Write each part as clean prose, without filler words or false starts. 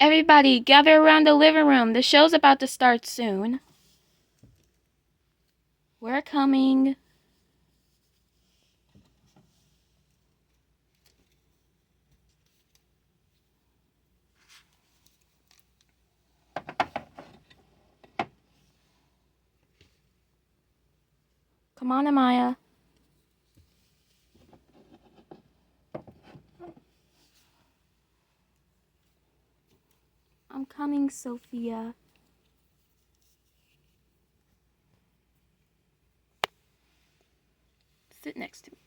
Everybody, gather around the living room. The show's about to start soon. We're coming. Come on, Amaya. I'm coming, Sophia. Sit next to me.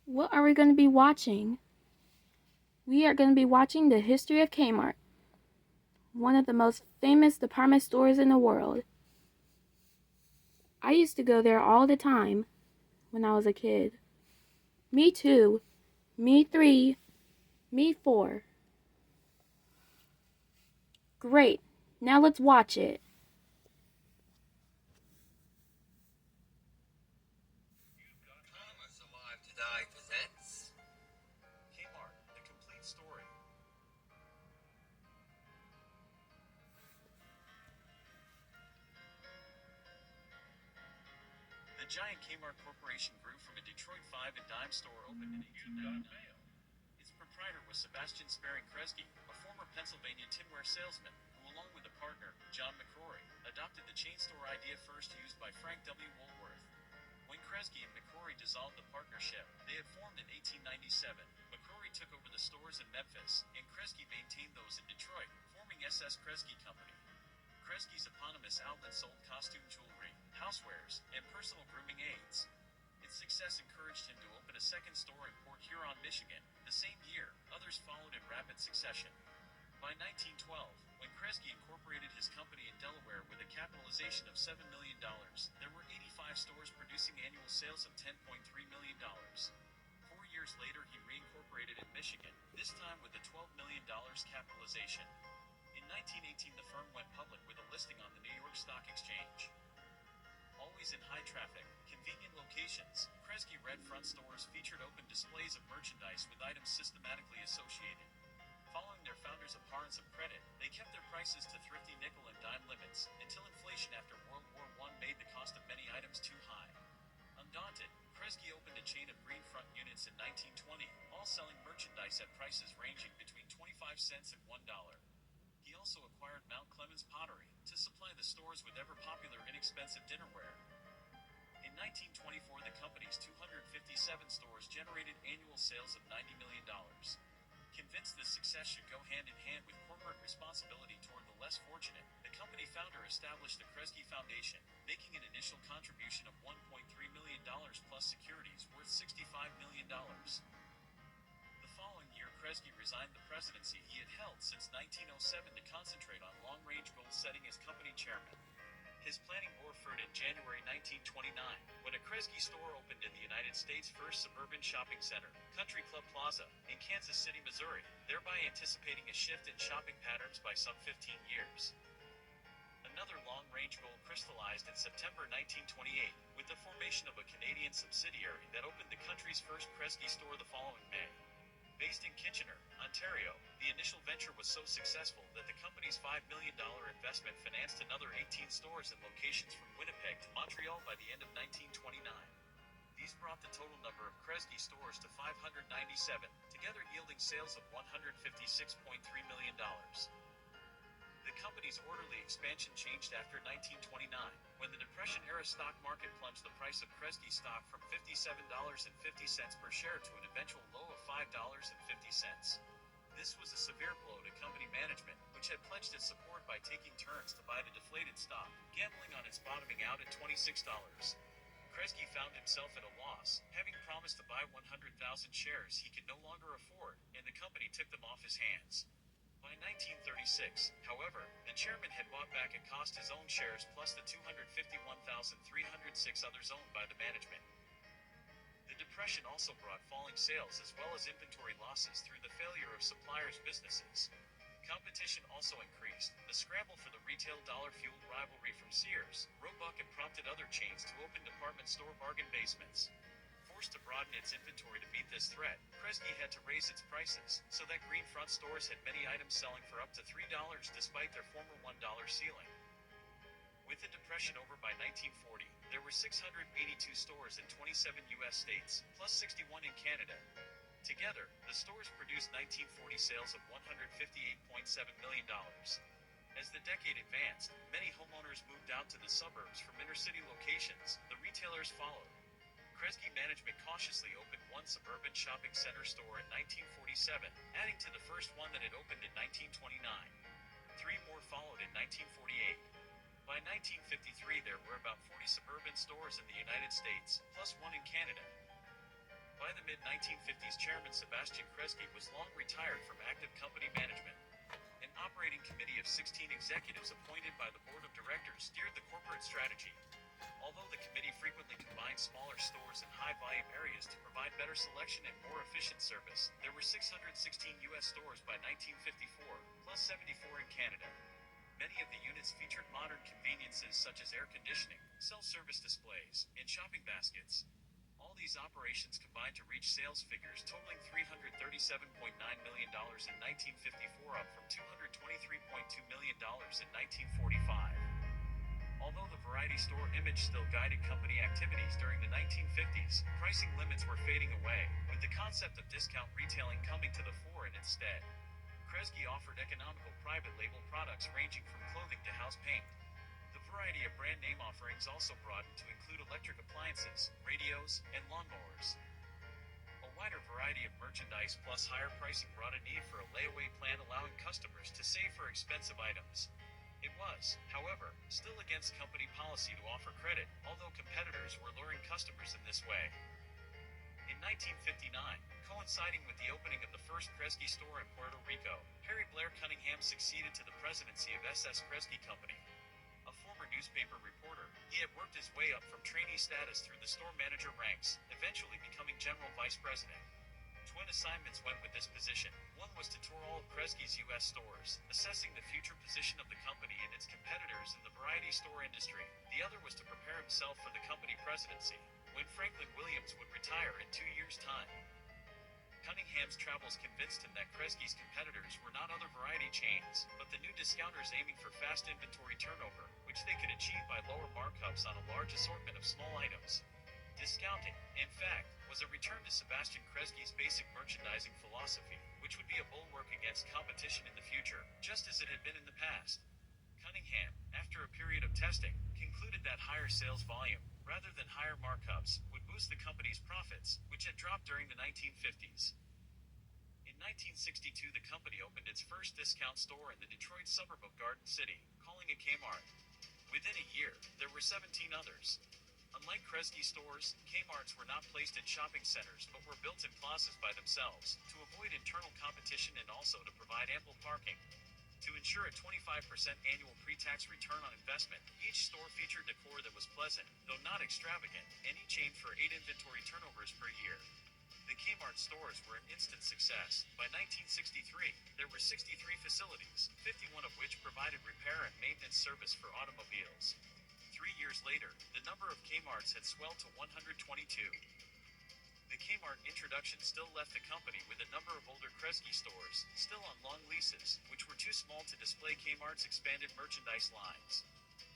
What are we going to be watching? We are going to be watching the history of Kmart, one of the most famous department stores in the world. I used to go there all the time when I was a kid. Me 2, me 3, me 4. Great, now let's watch it. Commerce Alive today presents Kmart, the complete story. The giant Kmart Corporation grew from a Detroit 5 and dime store opened in 1899. Its proprietor was Sebastian Sparing Kresge, a former Pennsylvania tinware salesman, who along with a partner, John McCrory, adopted the chain store idea first used by Frank W. Woolworth. When Kresge and McCrory dissolved the partnership they had formed in 1897, McCrory took over the stores in Memphis, and Kresge maintained those in Detroit, forming SS Kresge Company. Kresge's eponymous outlet sold costume jewelry, housewares, and personal grooming aids. Its success encouraged him to open a second store in Port Huron, Michigan. The same year, others followed in rapid succession. By 1912, when Kresge incorporated his company in Delaware with a capitalization of $7 million, there were 85 stores producing annual sales of $10.3 million. 4 years later, he reincorporated in Michigan, this time with a $12 million capitalization. In 1918, the firm went public with a listing on the New York Stock Exchange. Always in high traffic, convenient locations, Kresge Red Front stores featured open displays of merchandise with items systematically associated. Following their founders' abhorrence of credit, they kept their prices to thrifty nickel and dime limits, until inflation after World War I made the cost of many items too high. Undaunted, Kresge opened a chain of green front units in 1920, all selling merchandise at prices ranging between 25 cents and $1. He also acquired Mount Clemens Pottery to supply the stores with ever-popular inexpensive dinnerware. In 1924, the company's 257 stores generated annual sales of $90 million. Convinced this success should go hand in hand with corporate responsibility toward the less fortunate, the company founder established the Kresge Foundation, making an initial contribution of $1.3 million plus securities worth $65 million. The following year, Kresge resigned the presidency he had held since 1907 to concentrate on long-range goal setting as company chairman. His planning bore fruit in January 1929, when a Kresge store opened in the United States' first suburban shopping center, Country Club Plaza, in Kansas City, Missouri, thereby anticipating a shift in shopping patterns by some 15 years. Another long-range goal crystallized in September 1928, with the formation of a Canadian subsidiary that opened the country's first Kresge store the following May. Based in Kitchener, Ontario, the initial venture was so successful that the company's $5 million investment financed another 18 stores and locations from Winnipeg to Montreal by the end of 1929. These brought the total number of Kresge stores to 597, together yielding sales of $156.3 million. The company's orderly expansion changed after 1929, when the Depression-era stock market plunged the price of Kresge stock from $57.50 per share to an eventual low of $5.50. This was a severe blow to company management, which had pledged its support by taking turns to buy the deflated stock, gambling on its bottoming out at $26. Kresge found himself at a loss, having promised to buy 100,000 shares he could no longer afford, and the company took them off his hands. By 1936, however, the chairman had bought back at cost his own shares plus the 251,306 others owned by the management. The Depression also brought falling sales as well as inventory losses through the failure of suppliers' businesses. Competition also increased. The scramble for the retail dollar-fueled rivalry from Sears, Roebuck, and prompted other chains to open department store bargain basements. Forced to broaden its inventory to meet this threat, Kresge had to raise its prices, so that green front stores had many items selling for up to $3 despite their former $1 ceiling. With the Depression over by 1940, there were 682 stores in 27 U.S. states, plus 61 in Canada. Together, the stores produced 1940 sales of $158.7 million. As the decade advanced, many homeowners moved out to the suburbs from inner-city locations. The retailers followed. Kresge management cautiously opened one suburban shopping center store in 1947, adding to the first one that had opened in 1929. 3 more followed in 1948. By 1953, there were about 40 suburban stores in the United States, plus 1 in Canada. By the mid-1950s, Chairman Sebastian Kresge was long retired from active company management. An operating committee of 16 executives appointed by the board of directors steered the corporate strategy. Although the committee frequently combined smaller stores in high-volume areas to provide better selection and more efficient service, there were 616 U.S. stores by 1954, plus 74 in Canada. Many of the units featured modern conveniences such as air conditioning, self-service displays, and shopping baskets. All these operations combined to reach sales figures totaling $337.9 million in 1954, up from $223.2 million in 1945. Although the variety store image still guided company activities during the 1950s, pricing limits were fading away, with the concept of discount retailing coming to the fore in its stead. Kresge offered economical private label products ranging from clothing to house paint. The variety of brand name offerings also broadened to include electric appliances, radios, and lawnmowers. A wider variety of merchandise plus higher pricing brought a need for a layaway plan allowing customers to save for expensive items. It was, however, still against company policy to offer credit, although competitors were luring customers in this way. In 1959, coinciding with the opening of the first Kresge store in Puerto Rico, Harry Blair Cunningham succeeded to the presidency of SS Kresge Company. A former newspaper reporter, he had worked his way up from trainee status through the store manager ranks, eventually becoming general vice president. Twin assignments went with this position. One was to tour all of Kresge's U.S. stores, assessing the future position of the company and its competitors in the variety store industry. The other was to prepare himself for the company presidency, when Franklin Williams would retire in 2 years' time. Cunningham's travels convinced him that Kresge's competitors were not other variety chains, but the new discounters aiming for fast inventory turnover, which they could achieve by lower markups on a large assortment of small items. Discounting, in fact, was a return to Sebastian Kresge's basic merchandising philosophy, which would be a bulwark against competition in the future, just as it had been in the past. Cunningham, after a period of testing, concluded that higher sales volume, rather than higher markups, would boost the company's profits, which had dropped during the 1950s. In 1962, the company opened its first discount store in the Detroit suburb of Garden City, calling it Kmart. Within a year, there were 17 others. Unlike Kresge stores, Kmarts were not placed in shopping centers but were built in plazas by themselves, to avoid internal competition and also to provide ample parking. To ensure a 25% annual pre-tax return on investment, each store featured decor that was pleasant, though not extravagant, and each aimed for 8 inventory turnovers per year. The Kmart stores were an instant success. By 1963, there were 63 facilities, 51 of which provided repair and maintenance service for automobiles. 3 years later, the number of Kmarts had swelled to 122. The Kmart introduction still left the company with a number of older Kresge stores, still on long leases, which were too small to display Kmart's expanded merchandise lines.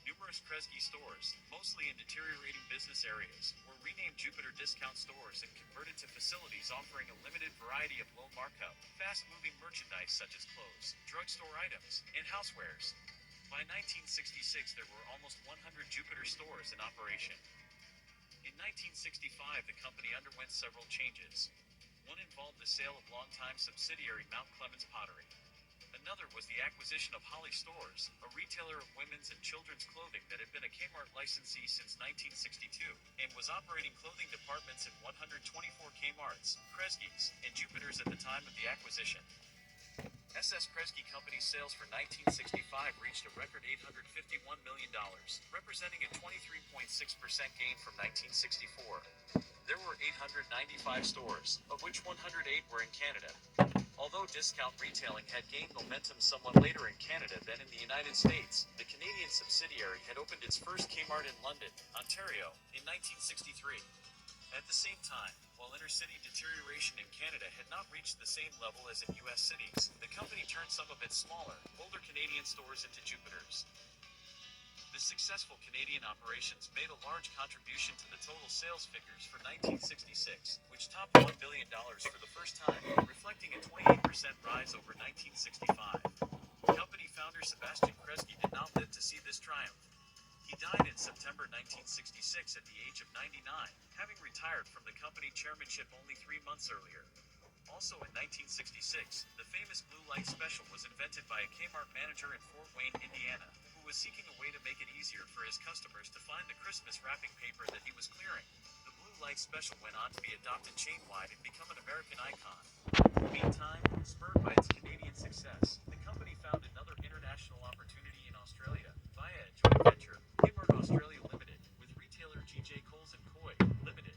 Numerous Kresge stores, mostly in deteriorating business areas, were renamed Jupiter Discount Stores and converted to facilities offering a limited variety of low markup, fast-moving merchandise such as clothes, drugstore items, and housewares. By 1966, there were almost 100 Jupiter stores in operation. In 1965, the company underwent several changes. One involved the sale of longtime subsidiary Mount Clemens Pottery. Another was the acquisition of Holly Stores, a retailer of women's and children's clothing that had been a Kmart licensee since 1962, and was operating clothing departments in 124 Kmarts, Kresge's, and Jupiters at the time of the acquisition. SS Kresge Company's sales for 1965 reached a record $851 million, representing a 23.6% gain from 1964. There were 895 stores, of which 108 were in Canada. Although discount retailing had gained momentum somewhat later in Canada than in the United States, the Canadian subsidiary had opened its first Kmart in London, Ontario, in 1963. At the same time, while inner-city deterioration in Canada had not reached the same level as in U.S. cities, the company turned some of its smaller, older Canadian stores into Jupiters. The successful Canadian operations made a large contribution to the total sales figures for 1966, which topped $1 billion for the first time, reflecting a 28% rise over 1965. Company founder Sebastian Kresge did not live to see this triumph. He died in September 1966 at the age of 99, having retired from the company chairmanship only 3 months earlier. Also in 1966, the famous blue light special was invented by a Kmart manager in Fort Wayne, Indiana, who was seeking a way to make it easier for his customers to find the Christmas wrapping paper that he was clearing. The blue light special went on to be adopted chain-wide and become an American icon. Meantime, spurred by its Canadian success, the company found another international opportunity in Australia via a joint venture, Kmart Australia Limited, with retailer G.J. Coles and Coy Limited.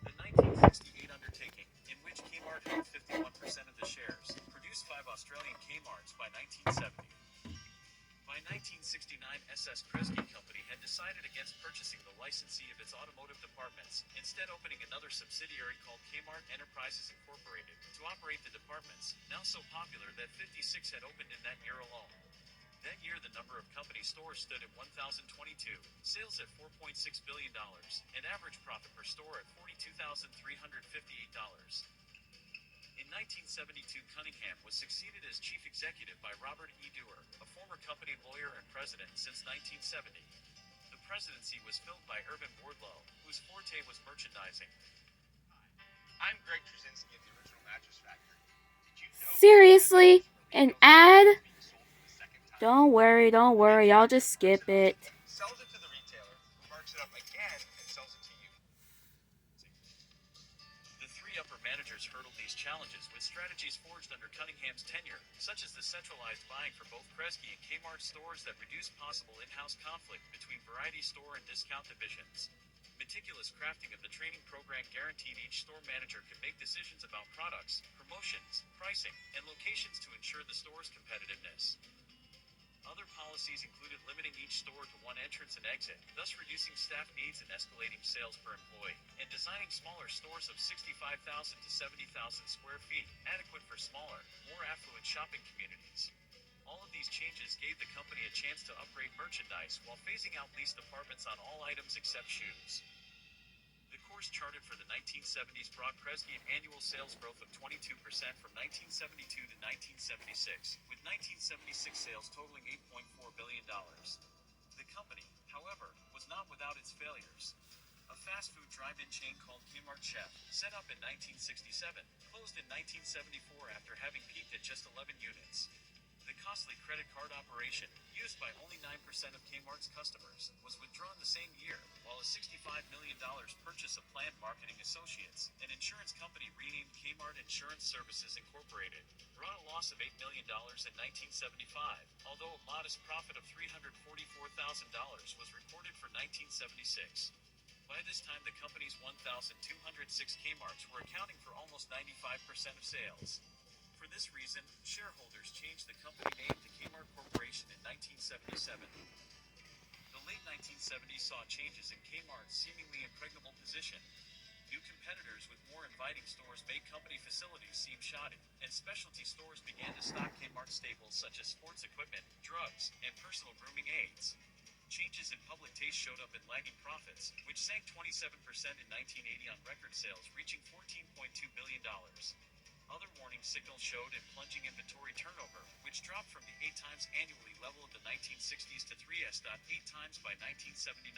The 1968 undertaking, in which Kmart held 51% of the shares, produced 5 Australian Kmarts by 1970. By 1969, SS Kresge Company had decided against purchasing the licensee of its automotive departments, instead opening another subsidiary called Kmart Enterprises Incorporated to operate the departments, now so popular that 56 had opened in that year alone. That year the number of company stores stood at 1,022, sales at $4.6 billion, and average profit per store at $42,358. In 1972, Cunningham was succeeded as chief executive by Robert E. Dewar, a former company lawyer and president since 1970. The presidency was filled by Irvin Wardlow, whose forte was merchandising. I'm Greg Trzynski at the Original Mattress Factory. Did you know Seriously? An ad? being sold for the second time? Don't worry, I'll just skip it. Sells it to the retailer, who marks it up again and sells it to you. The 3 upper managers hurdled these challenges with strategies forged under Cunningham's tenure, such as the centralized buying for both Kresge and Kmart stores that reduced possible in-house conflict between variety store and discount divisions. Meticulous crafting of the training program guaranteed each store manager could make decisions about products, promotions, pricing, and locations to ensure the store's competitiveness. Other policies included limiting each store to 1 entrance and exit, thus reducing staff needs and escalating sales per employee, and designing smaller stores of 65,000 to 70,000 square feet, adequate for smaller, more affluent shopping communities. All of these changes gave the company a chance to upgrade merchandise while phasing out leased departments on all items except shoes. The course charted for the 1970s brought Kresge an annual sales growth of 22% from 1972 to 1976, with 1976 sales totaling $8.4 billion. The company, however, was not without its failures. A fast food drive-in chain called Kmart Chef, set up in 1967, closed in 1974 after having peaked at just 11 units. The costly credit card operation, used by only 9% of Kmart's customers, was withdrawn the same year, while a $65 million purchase of Planned Marketing Associates, an insurance company renamed Kmart Insurance Services Incorporated, brought a loss of $8 million in 1975, although a modest profit of $344,000 was recorded for 1976. By this time the company's 1,206 Kmarts were accounting for almost 95% of sales. For this reason, shareholders changed the company name to Kmart Corporation in 1977. The late 1970s saw changes in Kmart's seemingly impregnable position. New competitors with more inviting stores made company facilities seem shoddy, and specialty stores began to stock Kmart staples such as sports equipment, drugs, and personal grooming aids. Changes in public taste showed up in lagging profits, which sank 27% in 1980 on record sales reaching $14.2 billion. Other warning signals showed in plunging inventory turnover, which dropped from the 8 times annually level of the 1960s to 3.8 times by 1979.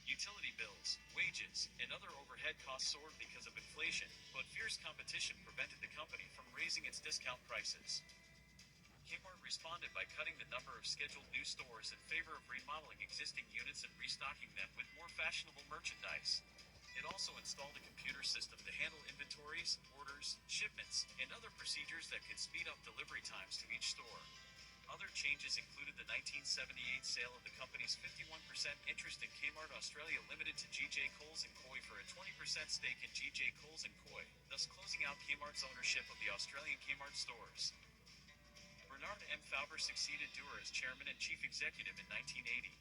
Utility bills, wages, and other overhead costs soared because of inflation, but fierce competition prevented the company from raising its discount prices. Kmart responded by cutting the number of scheduled new stores in favor of remodeling existing units and restocking them with more fashionable merchandise. It also installed a computer system to handle inventories, orders, shipments, and other procedures that could speed up delivery times to each store. Other changes included the 1978 sale of the company's 51% interest in Kmart Australia Limited to G.J. Coles & Coy for a 20% stake in G.J. Coles & Coy, thus closing out Kmart's ownership of the Australian Kmart stores. Bernard M. Fauber succeeded Dewar as chairman and chief executive in 1980.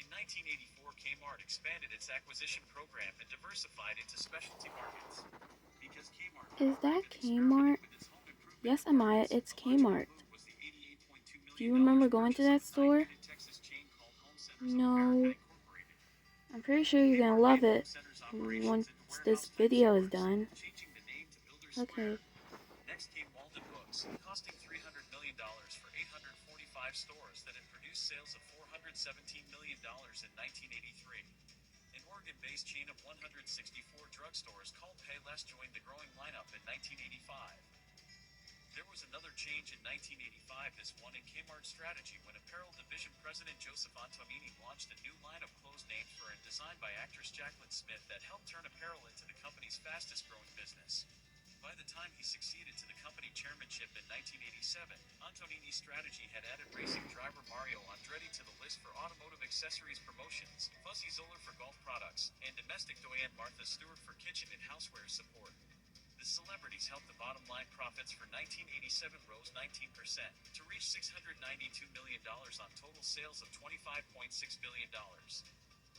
In 1984, Kmart expanded its acquisition program and diversified into specialty markets. Because Kmart Is that Kmart? Yes, Amaya, it's Kmart. Do you remember going to that store? No. I'm pretty sure you're gonna love it once this video is done. Okay. Next came Walden Books, costing $300 million for 845 stores that had produced sales of $417 million in 1983. An Oregon-based chain of 164 drugstores called Payless joined the growing lineup in 1985. There was another change in 1985, this one in Kmart's strategy when apparel division president Joseph Antonini launched a new line of clothes named for and designed by actress Jacqueline Smith that helped turn apparel into the company's fastest growing business. By the time he succeeded to the company chairmanship in 1987, Antonini's strategy had added racing driver Mario Andretti to the list for automotive accessories promotions, Fuzzy Zoller for golf products, and domestic doyenne Martha Stewart for kitchen and houseware support. The celebrities helped the bottom line profits for 1987 rose 19% to reach $692 million on total sales of $25.6 billion.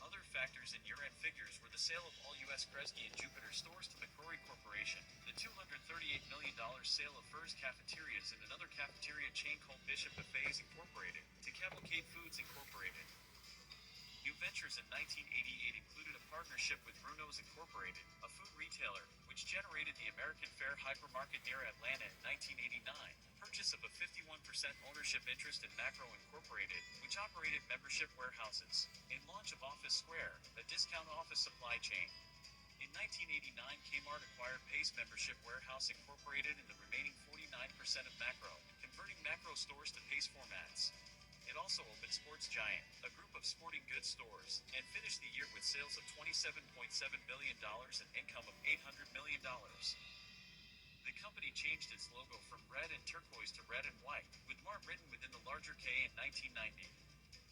Other factors in year-end figures were the sale of all U.S. Kresge and Jupiter stores to McCrory Corporation, the $238 million sale of Furr's Cafeterias and another cafeteria chain called Bishop Buffets Incorporated to Cavalcade Foods Incorporated. New ventures in 1988 included a partnership with Bruno's Incorporated, a food retailer, which generated the American Fair hypermarket near Atlanta in 1989, purchase of a 51% ownership interest in Macro Incorporated, which operated membership warehouses, and launch of Office Square, a discount office supply chain. In 1989, Kmart acquired Pace Membership Warehouse Incorporated and the remaining 49% of Macro, converting Macro stores to Pace formats. It also opened Sports Giant, a group of sporting goods stores, and finished the year with sales of $27.7 billion and income of $800 million. The company changed its logo from red and turquoise to red and white, with Mart written within the larger K in 1990.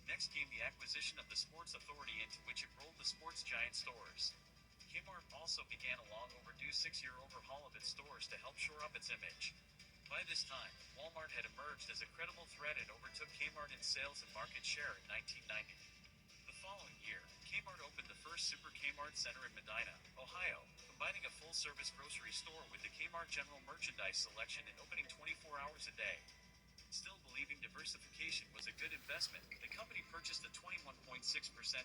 Next came the acquisition of the Sports Authority, into which it rolled the Sports Giant stores. Kmart also began a long overdue 6-year overhaul of its stores to help shore up its image. By this time, Walmart had emerged as a credible threat and overtook Kmart in sales and market share in 1990. The following year, Kmart opened the first Super Kmart Center in Medina, Ohio, combining a full-service grocery store with the Kmart general merchandise selection and opening 24 hours a day. Still believing diversification was a good investment, the company purchased a 21.6%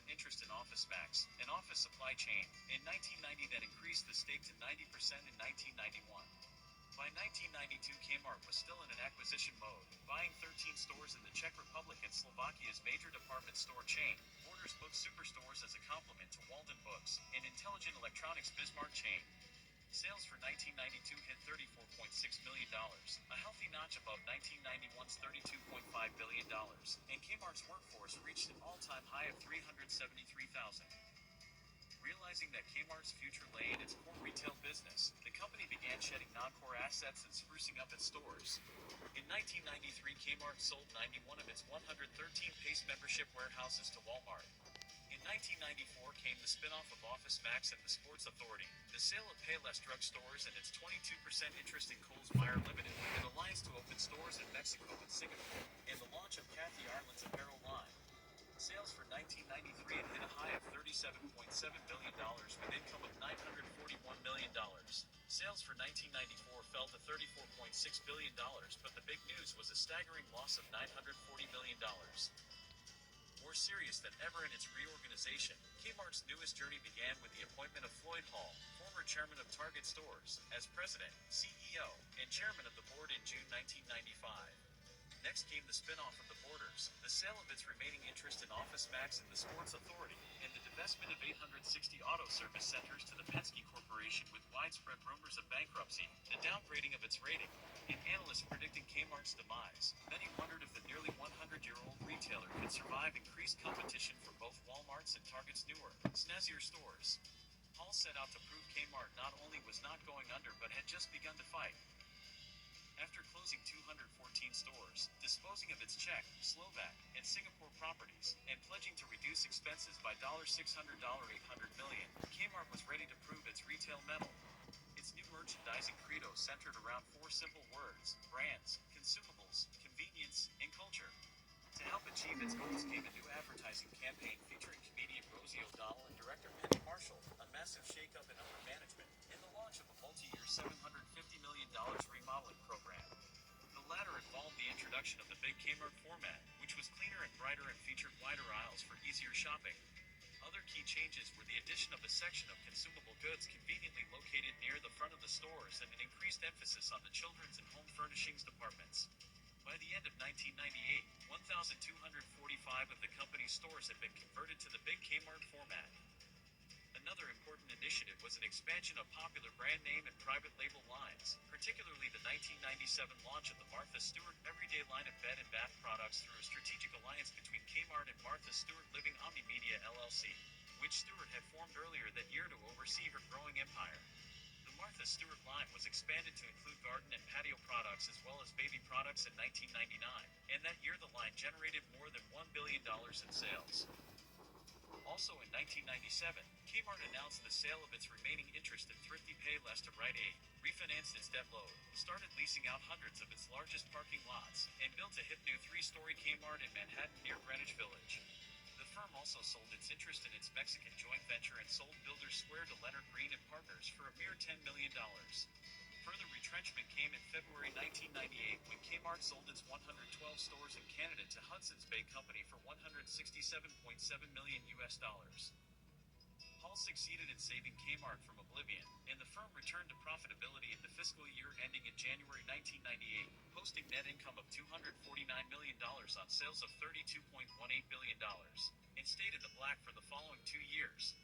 interest in OfficeMax, an office supply chain, in 1990 that increased the stake to 90% in 1991. By 1992, Kmart was still in an acquisition mode, buying 13 stores in the Czech Republic and Slovakia's major department store chain, Borders Books Superstores as a complement to Walden Books, and Intelligent Electronics Bismarck chain. Sales for 1992 hit $34.6 million, a healthy notch above 1991's $32.5 billion, and Kmart's workforce reached an all-time high of 373,000. Realizing that Kmart's future lay in its core retail business, the company began shedding non-core assets and sprucing up its stores. In 1993, Kmart sold 91 of its 113 Pace membership warehouses to Walmart. In 1994 came the spin-off of OfficeMax and the Sports Authority, the sale of Payless drugstores and its 22% interest in Coles Myer Limited, an alliance to open stores in Mexico and Singapore, and the launch of Kathy Ireland's apparel line. Sales for 1993 had hit a high of $37.7 billion with income of $941 million. Sales for 1994 fell to $34.6 billion, but the big news was a staggering loss of $940 million. More serious than ever in its reorganization, Kmart's newest journey began with the appointment of Floyd Hall, former chairman of Target Stores, as president, CEO, and chairman of the board in June 1995. Next came the spin-off of the Borders, the sale of its remaining interest in Office Max and the Sports Authority, and the divestment of 860 auto service centers to the Penske Corporation with widespread rumors of bankruptcy, the downgrading of its rating, and analysts predicting Kmart's demise. Many wondered if the nearly 100-year-old retailer could survive increased competition from both Walmart's and Target's newer, snazzier stores. Hall set out to prove Kmart not only was not going under but had just begun to fight. After closing 214 stores, disposing of its Czech, Slovak, and Singapore properties, and pledging to reduce expenses by $600 $800 million, Kmart was ready to prove its retail mettle. Its new merchandising credo centered around four simple words: brands, consumables, convenience, and culture. To help achieve its goals came a new advertising campaign featuring comedian Rosie O'Donnell and director Penny Marshall, a massive shakeup in upper management, and the launch of a multi-year $750 million remodeling program. The latter involved the introduction of the Big Kmart format, which was cleaner and brighter and featured wider aisles for easier shopping. Other key changes were the addition of a section of consumable goods conveniently located near the front of the stores and an increased emphasis on the children's and home furnishings departments. By the end of 1998, 1,245 of the company's stores had been converted to the Big Kmart format. Another important initiative was an expansion of popular brand name and private label lines, particularly the 1997 launch of the Martha Stewart Everyday line of bed and bath products through a strategic alliance between Kmart and Martha Stewart Living Omnimedia LLC, which Stewart had formed earlier that year to oversee her growing empire. The Martha Stewart line was expanded to include garden and patio products as well as baby products in 1999, and that year the line generated more than $1 billion in sales. Also in 1997, Kmart announced the sale of its remaining interest in Thrifty Payless to Rite Aid, refinanced its debt load, started leasing out hundreds of its largest parking lots, and built a hip new 3-story Kmart in Manhattan near Greenwich Village. The firm also sold its interest in its Mexican joint venture and sold Builders Square to Leonard Green and Partners for a mere $10 million. Further retrenchment came in February 1998 when Kmart sold its 112 stores in Canada to Hudson's Bay Company for $167.7 million. Hall succeeded in saving Kmart from oblivion, and the firm returned to profitability in the fiscal year ending in January 1998, posting net income of $249 million on sales of $32.18 billion, and stayed in the black for the following 2 years.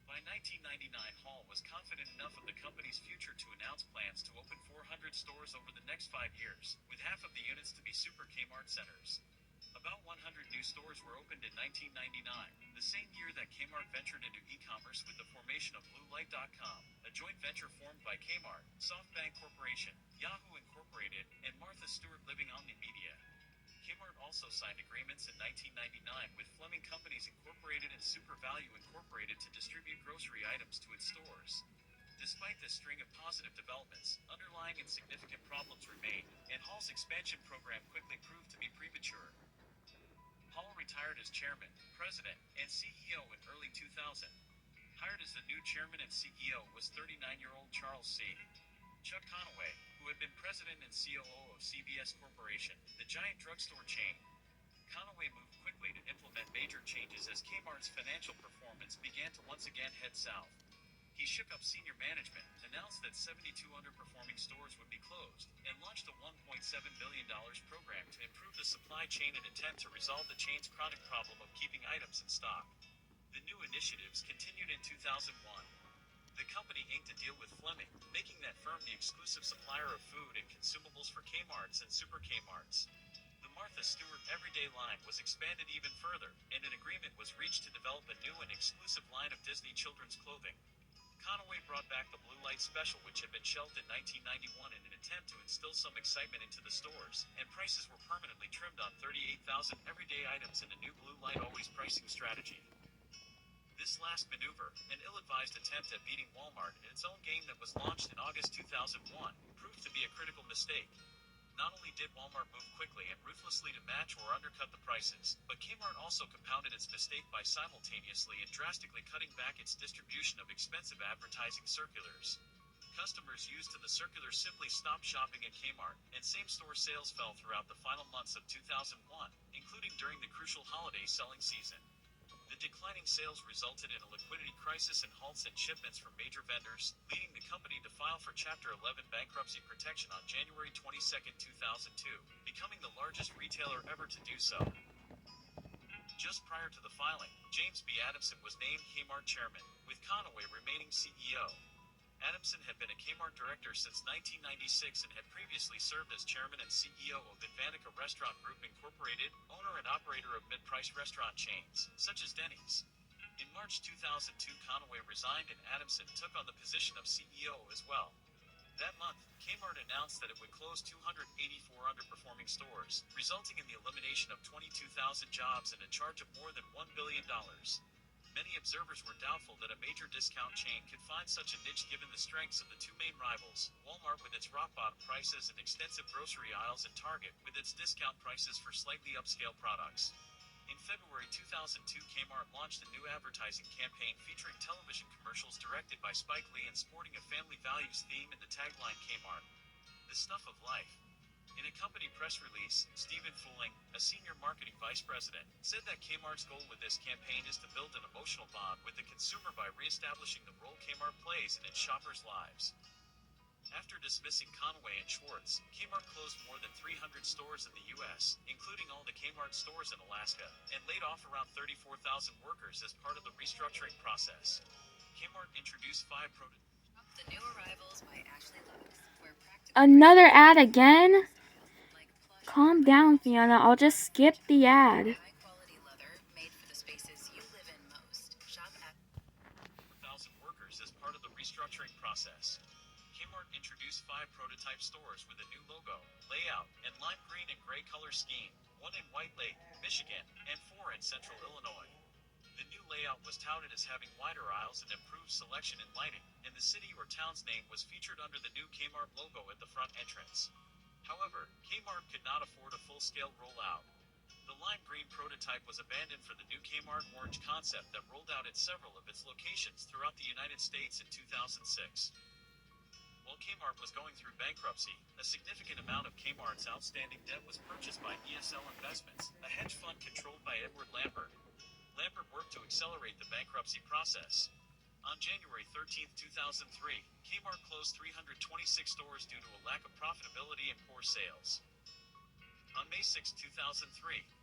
By 1999, Hall was confident enough of the company's future to announce plans to open 400 stores over the next 5 years, with half of the units to be Super Kmart centers. About 100 new stores were opened in 1999, the same year that Kmart ventured into e-commerce with the formation of BlueLight.com, a joint venture formed by Kmart, SoftBank Corporation, Yahoo Incorporated, and Martha Stewart Living Omnimedia. Kmart also signed agreements in 1999 with Fleming Companies Incorporated and Super Value Incorporated to distribute grocery items to its stores. Despite this string of positive developments, underlying and significant problems remained, and Hall's expansion program quickly proved to be premature. Hall retired as chairman, president, and CEO in early 2000. Hired as the new chairman and CEO was 39-year-old Charles C. Chuck Conaway, who had been president and COO of CVS Corporation, the giant drugstore chain. Conaway moved quickly to implement major changes as Kmart's financial performance began to once again head south. He shook up senior management, announced that 72 underperforming stores would be closed, and launched a $1.7 billion program to improve the supply chain in an attempt to resolve the chain's chronic problem of keeping items in stock. The new initiatives continued in 2001. The company inked a deal with Fleming, making that firm the exclusive supplier of food and consumables for Kmart's and Super Kmart's. The Martha Stewart Everyday line was expanded even further, and an agreement was reached to develop a new and exclusive line of Disney children's clothing. Conaway brought back the Blue Light Special, which had been shelved in 1991 in an attempt to instill some excitement into the stores, and prices were permanently trimmed on 38,000 everyday items in a new Blue Light Always pricing strategy. This last maneuver, an ill-advised attempt at beating Walmart in its own game that was launched in August 2001, proved to be a critical mistake. Not only did Walmart move quickly and ruthlessly to match or undercut the prices, but Kmart also compounded its mistake by simultaneously and drastically cutting back its distribution of expensive advertising circulars. Customers used to the circular simply stopped shopping at Kmart, and same-store sales fell throughout the final months of 2001, including during the crucial holiday selling season. The declining sales resulted in a liquidity crisis and halts in shipments from major vendors, leading the company to file for Chapter 11 bankruptcy protection on January 22, 2002, becoming the largest retailer ever to do so. Just prior to the filing, James B. Adamson was named Kmart chairman, with Conaway remaining CEO. Adamson had been a Kmart director since 1996 and had previously served as chairman and CEO of Advantica Restaurant Group Incorporated, owner and operator of mid-price restaurant chains, such as Denny's. In March 2002, Conaway resigned and Adamson took on the position of CEO as well. That month, Kmart announced that it would close 284 underperforming stores, resulting in the elimination of 22,000 jobs and a charge of more than $1 billion. Many observers were doubtful that a major discount chain could find such a niche given the strengths of the two main rivals, Walmart with its rock-bottom prices and extensive grocery aisles and Target with its discount prices for slightly upscale products. In February 2002, Kmart launched a new advertising campaign featuring television commercials directed by Spike Lee and sporting a family values theme in the tagline Kmart, the stuff of life. In a company press release, Stephen Fooling, a senior marketing vice president, said that Kmart's goal with this campaign is to build an emotional bond with the consumer by reestablishing the role Kmart plays in its shoppers' lives. After dismissing Conway and Schwartz, Kmart closed more than 300 stores in the U.S., including all the Kmart stores in Alaska, and laid off around 34,000 workers as part of the restructuring process. Kmart introduced 5 prototypes. The New Arrivals by Ashley Lux, where practical Another ad again? Calm down, Fiona. I'll just skip the ad. high-quality leather made for the spaces you live in most. Shop at 1,000 workers as part of the restructuring process. Kmart introduced 5 prototype stores with a new logo, layout, and lime green and gray color scheme, 1 in White Lake, Michigan, and 4 in Central Illinois. The new layout was touted as having wider aisles and improved selection and lighting, and the city or town's name was featured under the new Kmart logo at the front entrance. However, Kmart could not afford a full-scale rollout. The lime green prototype was abandoned for the new Kmart orange concept that rolled out at several of its locations throughout the United States in 2006. While Kmart was going through bankruptcy, a significant amount of Kmart's outstanding debt was purchased by ESL Investments, a hedge fund controlled by Edward Lambert. Lambert worked to accelerate the bankruptcy process. On January 13, 2003, Kmart closed 326 stores due to a lack of profitability and poor sales. On May 6, 2003,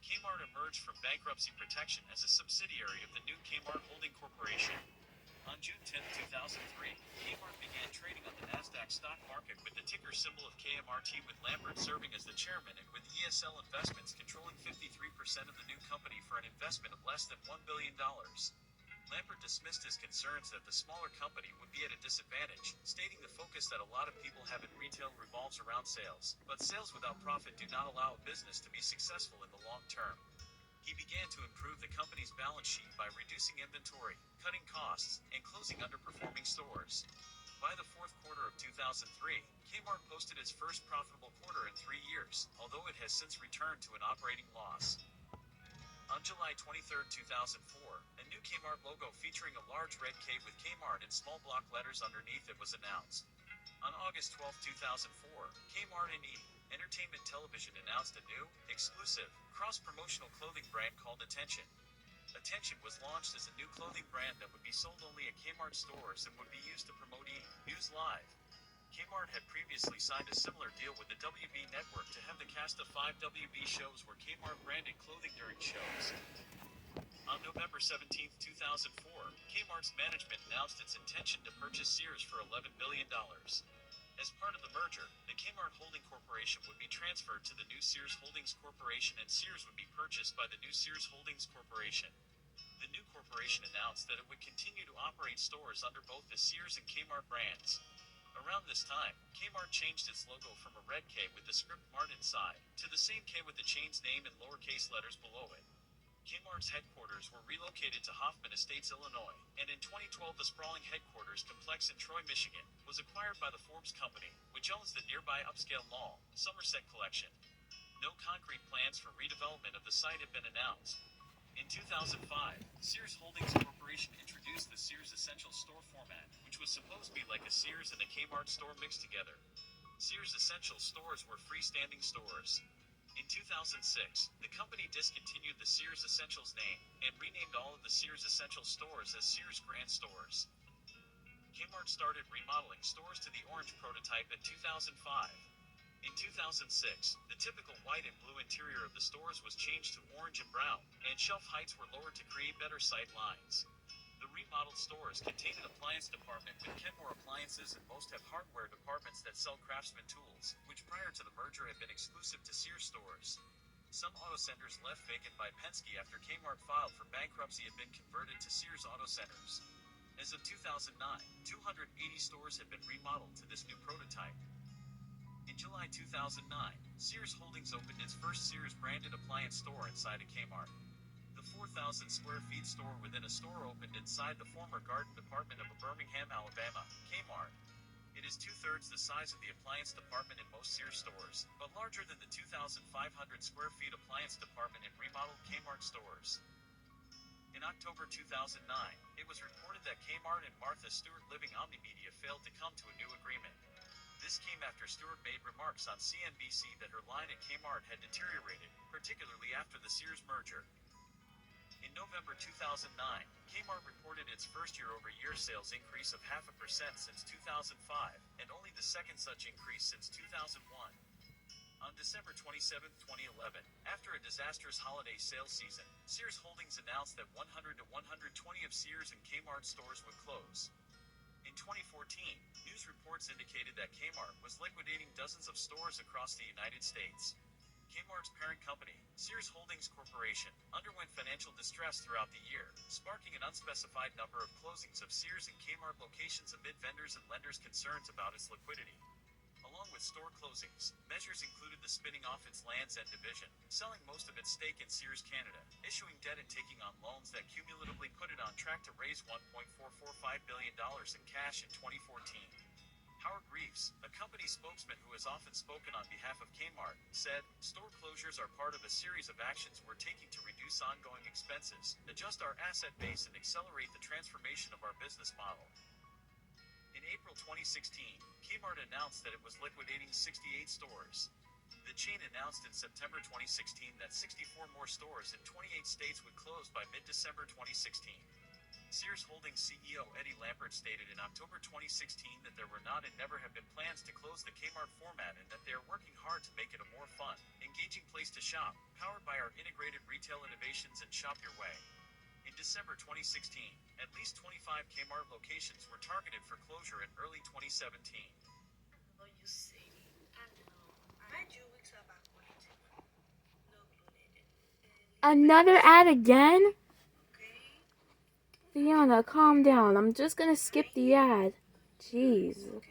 Kmart emerged from bankruptcy protection as a subsidiary of the new Kmart Holding Corporation. On June 10, 2003, Kmart began trading on the Nasdaq stock market with the ticker symbol of KMRT, with Lambert serving as the chairman and with ESL Investments controlling 53% of the new company for an investment of less than $1 billion. Lambert dismissed his concerns that the smaller company would be at a disadvantage, stating the focus that a lot of people have in retail revolves around sales, but sales without profit do not allow a business to be successful in the long term. He began to improve the company's balance sheet by reducing inventory, cutting costs, and closing underperforming stores. By the fourth quarter of 2003, Kmart posted its first profitable quarter in 3 years, although it has since returned to an operating loss. On July 23, 2004, a new Kmart logo featuring a large red K with Kmart in small block letters underneath it was announced. On August 12, 2004, Kmart and Entertainment Television announced a new, exclusive, cross-promotional clothing brand called Attention. Attention was launched as a new clothing brand that would be sold only at Kmart stores and would be used to promote News Live. Kmart had previously signed a similar deal with the WB network to have the cast of 5 WB shows wear Kmart branded clothing during shows. On November 17, 2004, Kmart's management announced its intention to purchase Sears for $11 billion. As part of the merger, the Kmart Holding Corporation would be transferred to the new Sears Holdings Corporation and Sears would be purchased by the new Sears Holdings Corporation. The new corporation announced that it would continue to operate stores under both the Sears and Kmart brands. Around this time, Kmart changed its logo from a red K with the script Mart inside, to the same K with the chain's name in lowercase letters below it. Kmart's headquarters were relocated to Hoffman Estates, Illinois, and in 2012 the sprawling headquarters complex in Troy, Michigan, was acquired by the Forbes Company, which owns the nearby upscale mall, Somerset Collection. No concrete plans for redevelopment of the site have been announced. In 2005, Sears Holdings Corporation introduced the Sears Essentials store format, which was supposed to be like a Sears and a Kmart store mixed together. Sears Essentials stores were freestanding stores. In 2006, the company discontinued the Sears Essentials name and renamed all of the Sears Essentials stores as Sears Grand Stores. Kmart started remodeling stores to the orange prototype in 2005. In 2006, the typical white and blue interior of the stores was changed to orange and brown, and shelf heights were lowered to create better sight lines. The remodeled stores contain an appliance department with Kenmore appliances, and most have hardware departments that sell Craftsman tools, which prior to the merger had been exclusive to Sears stores. Some auto centers left vacant by Penske after Kmart filed for bankruptcy had been converted to Sears Auto Centers. As of 2009, 280 stores had been remodeled to this new prototype. In July 2009, Sears Holdings opened its first Sears-branded appliance store inside a Kmart. The 4,000 square feet store within a store opened inside the former garden department of a Birmingham, Alabama, Kmart. It is two-thirds the size of the appliance department in most Sears stores, but larger than the 2,500 square feet appliance department in remodeled Kmart stores. In October 2009, it was reported that Kmart and Martha Stewart Living Omnimedia failed to come to a new agreement. This came after Stewart made remarks on CNBC that her line at Kmart had deteriorated, particularly after the Sears merger. In November 2009, Kmart reported its first year-over-year sales increase of 0.5% since 2005, and only the second such increase since 2001. On December 27, 2011, after a disastrous holiday sales season, Sears Holdings announced that 100 to 120 of Sears and Kmart stores would close. In 2014, news reports indicated that Kmart was liquidating dozens of stores across the United States. Kmart's parent company, Sears Holdings Corporation, underwent financial distress throughout the year, sparking an unspecified number of closings of Sears and Kmart locations amid vendors and lenders' concerns about its liquidity. Along with store closings, measures included the spinning off its Land's End division, selling most of its stake in Sears Canada, issuing debt and taking on loans that cumulatively put it on track to raise $1.445 billion in cash in 2014. Howard Reeves, a company spokesman who has often spoken on behalf of Kmart, said, "Store closures are part of a series of actions we're taking to reduce ongoing expenses, adjust our asset base and accelerate the transformation of our business model." In April 2016, Kmart announced that it was liquidating 68 stores. The chain announced in September 2016 that 64 more stores in 28 states would close by mid-December 2016. Sears Holdings CEO Eddie Lampert stated in October 2016 that there were not and never have been plans to close the Kmart format and that they are working hard to make it a more fun, engaging place to shop, powered by our integrated retail innovations and Shop Your Way. In December 2016, at least 25 Kmart locations were targeted for closure in early 2017. Another ad again? Fiona, calm down. I'm just gonna skip the ad. Jeez. In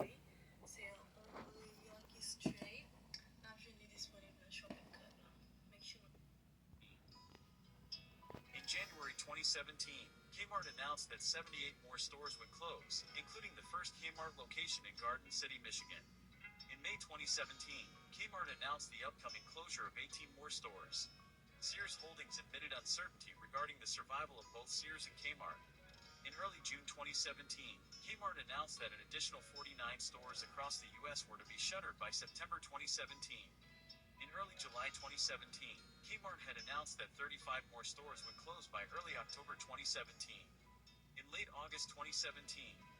January 2017, Kmart announced that 78 more stores would close, including the first Kmart location in Garden City, Michigan. In May 2017, Kmart announced the upcoming closure of 18 more stores. Sears Holdings admitted uncertainty regarding the survival of both Sears and Kmart. In early June 2017, Kmart announced that an additional 49 stores across the U.S. were to be shuttered by September 2017. In early July 2017, Kmart had announced that 35 more stores would close by early October 2017. In late August 2017,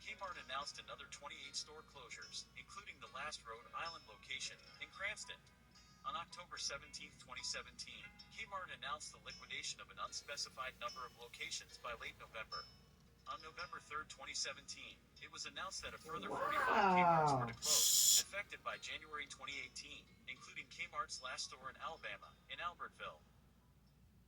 Kmart announced another 28 store closures, including the last Rhode Island location, in Cranston. On October 17, 2017, Kmart announced the liquidation of an unspecified number of locations by late November. On November 3, 2017, it was announced that a further 45 Kmarts were to close, effective by January 2018, including Kmart's last store in Alabama, in Albertville.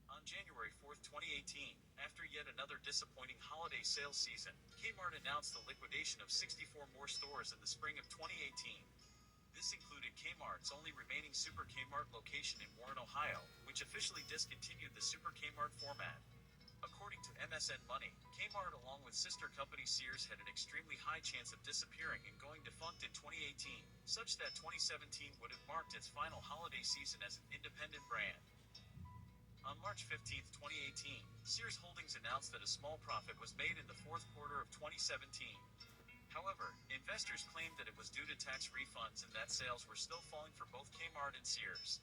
On January 4, 2018, after yet another disappointing holiday sales season, Kmart announced the liquidation of 64 more stores in the spring of 2018. This included Kmart's only remaining Super Kmart location in Warren, Ohio, which officially discontinued the Super Kmart format. According to MSN Money, Kmart along with sister company Sears had an extremely high chance of disappearing and going defunct in 2018, such that 2017 would have marked its final holiday season as an independent brand. On March 15, 2018, Sears Holdings announced that a small profit was made in the fourth quarter of 2017. However, investors claimed that it was due to tax refunds and that sales were still falling for both Kmart and Sears.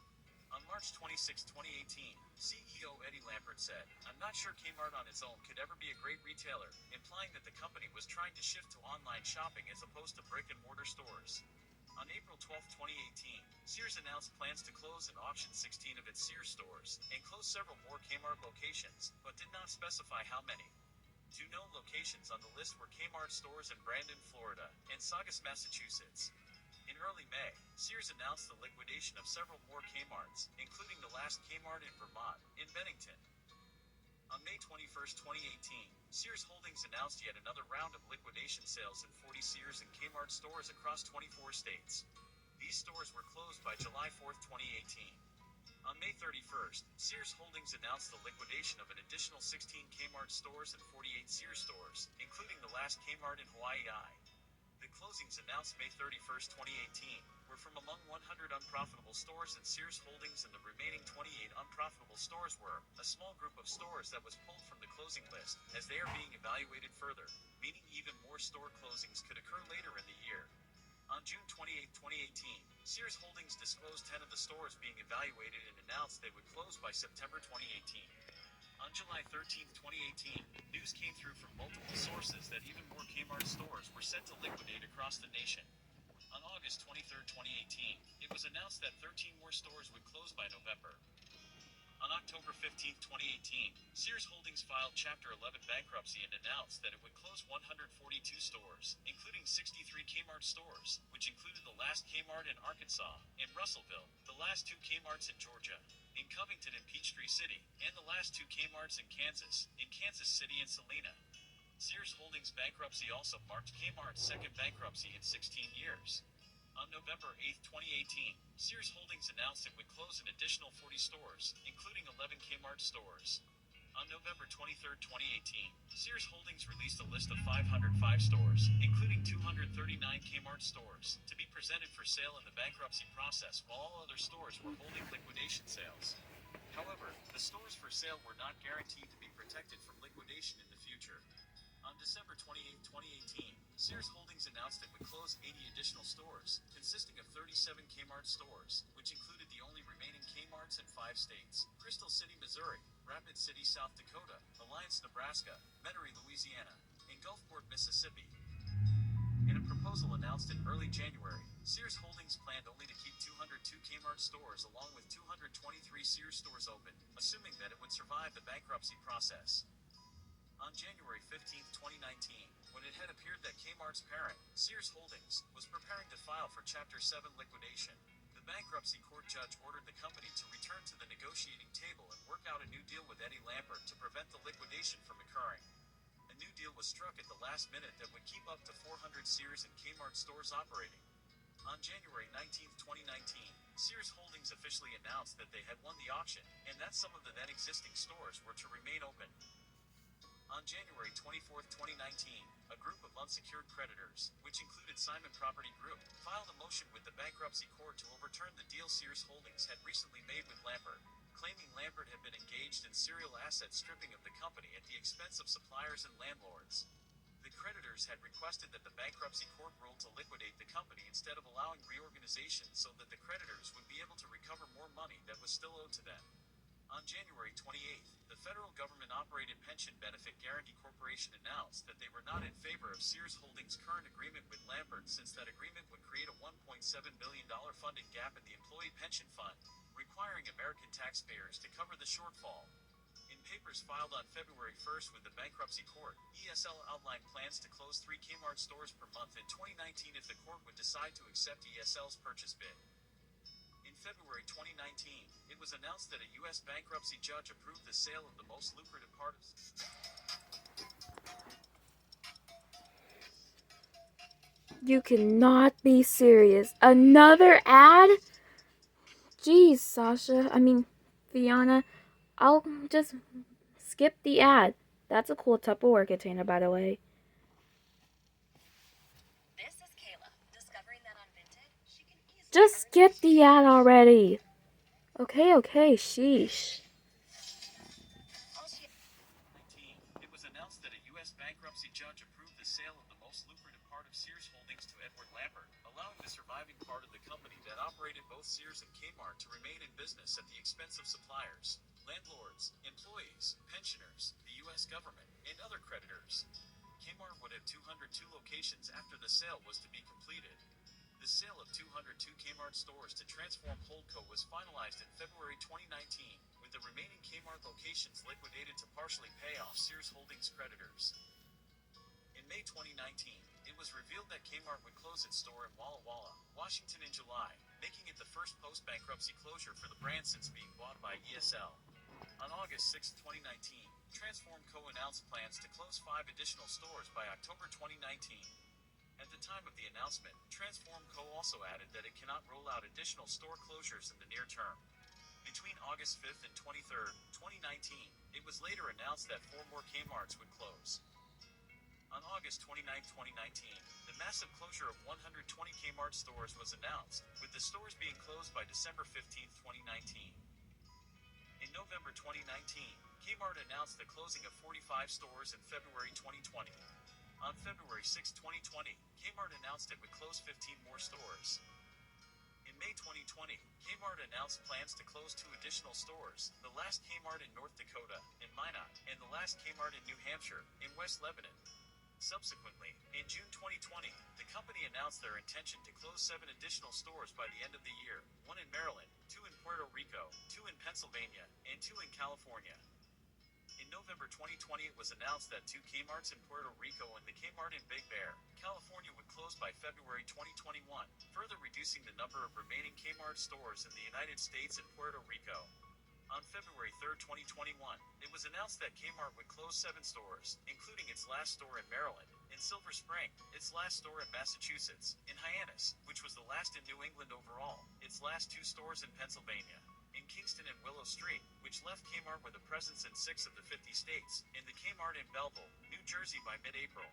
On March 26, 2018, CEO Eddie Lampert said, "I'm not sure Kmart on its own could ever be a great retailer," implying that the company was trying to shift to online shopping as opposed to brick-and-mortar stores. On April 12, 2018, Sears announced plans to close and auction 16 of its Sears stores, and close several more Kmart locations, but did not specify how many. Two known locations on the list were Kmart stores in Brandon, Florida, and Saugus, Massachusetts. In early May, Sears announced the liquidation of several more Kmarts, including the last Kmart in Vermont, in Bennington. On May 21, 2018, Sears Holdings announced yet another round of liquidation sales in 40 Sears and Kmart stores across 24 states. These stores were closed by July 4, 2018. On May 31st, Sears Holdings announced the liquidation of an additional 16 Kmart stores and 48 Sears stores, including the last Kmart in Hawaii. The closings announced May 31, 2018, were from among 100 unprofitable stores in Sears Holdings, and the remaining 28 unprofitable stores were a small group of stores that was pulled from the closing list, as they are being evaluated further, meaning even more store closings could occur later in the year. On June 28, 2018, Sears Holdings disclosed 10 of the stores being evaluated and announced they would close by September 2018. On July 13, 2018, news came through from multiple sources that even more Kmart stores were set to liquidate across the nation. On August 23, 2018, it was announced that 13 more stores would close by November. On October 15, 2018, Sears Holdings filed Chapter 11 bankruptcy and announced that it would close 142 stores, including 63 Kmart stores, which included the last Kmart in Arkansas, in Russellville, the last 2 Kmarts in Georgia, in Covington and Peachtree City, and the last 2 Kmarts in Kansas City and Salina. Sears Holdings bankruptcy also marked Kmart's second bankruptcy in 16 years. On November 8, 2018, Sears Holdings announced it would close an additional 40 stores, including 11 Kmart stores. On November 23, 2018, Sears Holdings released a list of 505 stores, including 239 Kmart stores, to be presented for sale in the bankruptcy process, while all other stores were holding liquidation sales. However, the stores for sale were not guaranteed to be protected from liquidation in the future. On December 28, 2018, Sears Holdings announced it would close 80 additional stores, consisting of 37 Kmart stores, which included the only remaining Kmarts in 5 states: Crystal City, Missouri, Rapid City, South Dakota, Alliance, Nebraska, Metairie, Louisiana, and Gulfport, Mississippi. In a proposal announced in early January, Sears Holdings planned only to keep 202 Kmart stores along with 223 Sears stores open, assuming that it would survive the bankruptcy process. On January 15, 2019, when it had appeared that Kmart's parent, Sears Holdings, was preparing to file for Chapter 7 liquidation, the bankruptcy court judge ordered the company to return to the negotiating table and work out a new deal with Eddie Lampert to prevent the liquidation from occurring. A new deal was struck at the last minute that would keep up to 400 Sears and Kmart stores operating. On January 19, 2019, Sears Holdings officially announced that they had won the auction, and that some of the then existing stores were to remain open. On January 24, 2019, a group of unsecured creditors, which included Simon Property Group, filed a motion with the bankruptcy court to overturn the deal Sears Holdings had recently made with Lampert, claiming Lampert had been engaged in serial asset stripping of the company at the expense of suppliers and landlords. The creditors had requested that the bankruptcy court rule to liquidate the company instead of allowing reorganization so that the creditors would be able to recover more money that was still owed to them. On January 28th, the federal government-operated Pension Benefit Guaranty Corporation announced that they were not in favor of Sears Holdings' current agreement with Lampert, since that agreement would create a $1.7 billion funding gap in the Employee Pension Fund, requiring American taxpayers to cover the shortfall. In papers filed on February 1st with the bankruptcy court, ESL outlined plans to close 3 Kmart stores per month in 2019 if the court would decide to accept ESL's purchase bid. In February 2019, it was announced that a U.S. bankruptcy judge approved the sale of the most lucrative part of... You cannot be serious. Another ad? Jeez, Fiona. I'll just skip the ad. That's a cool Tupperware container, by the way. This is Kayla. Discovering that on Vinted, she can easily Just skip the ad already. Okay, sheesh. Sears and Kmart to remain in business at the expense of suppliers, landlords, employees, pensioners, the U.S. government, and other creditors. Kmart would have 202 locations after the sale was to be completed. The sale of 202 Kmart stores to Transform Holdco was finalized in February 2019, with the remaining Kmart locations liquidated to partially pay off Sears Holdings creditors. In May 2019, it was revealed that Kmart would close its store in Walla Walla, Washington in July, making it the first post-bankruptcy closure for the brand since being bought by ESL. On August 6, 2019, Transform Co. announced plans to close 5 additional stores by October 2019. At the time of the announcement, Transform Co. also added that it cannot roll out additional store closures in the near term. Between August 5th and 23rd, 2019, it was later announced that 4 more Kmarts would close. On August 29, 2019, the massive closure of 120 Kmart stores was announced, with the stores being closed by December 15, 2019. In November 2019, Kmart announced the closing of 45 stores in February 2020. On February 6, 2020, Kmart announced it would close 15 more stores. In May 2020, Kmart announced plans to close 2 additional stores, the last Kmart in North Dakota, in Minot, and the last Kmart in New Hampshire, in West Lebanon. Subsequently, in June 2020, the company announced their intention to close 7 additional stores by the end of the year, 1 in Maryland, 2 in Puerto Rico, 2 in Pennsylvania, and 2 in California. In November 2020, it was announced that 2 Kmarts in Puerto Rico and the Kmart in Big Bear, California would close by February 2021, further reducing the number of remaining Kmart stores in the United States and Puerto Rico. On February 3, 2021, it was announced that Kmart would close 7 stores, including its last store in Maryland, in Silver Spring, its last store in Massachusetts, in Hyannis, which was the last in New England overall, its last 2 stores in Pennsylvania, in Kingston and Willow Street, which left Kmart with a presence in 6 of the 50 states, and the Kmart in Belleville, New Jersey by mid-April.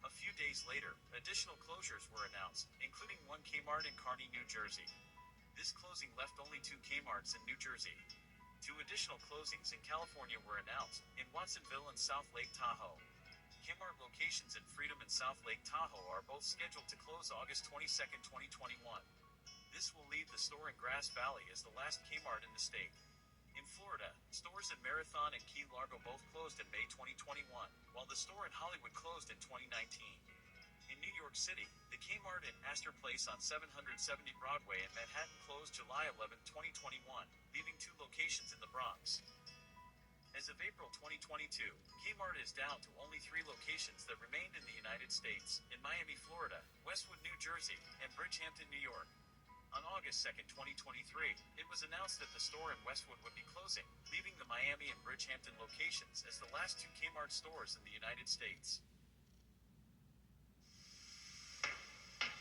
A few days later, additional closures were announced, including 1 Kmart in Kearney, New Jersey. This closing left only 2 Kmarts in New Jersey. 2 additional closings in California were announced, in Watsonville and South Lake Tahoe. Kmart locations in Freedom and South Lake Tahoe are both scheduled to close August 22, 2021. This will leave the store in Grass Valley as the last Kmart in the state. In Florida, stores in Marathon and Key Largo both closed in May 2021, while the store in Hollywood closed in 2019. In New York City, the Kmart in Astor Place on 770 Broadway in Manhattan closed July 11, 2021, leaving 2 locations in the Bronx. As of April 2022, Kmart is down to only 3 locations that remained in the United States, in Miami, Florida, Westwood, New Jersey, and Bridgehampton, New York. On August 2, 2023, it was announced that the store in Westwood would be closing, leaving the Miami and Bridgehampton locations as the last 2 Kmart stores in the United States.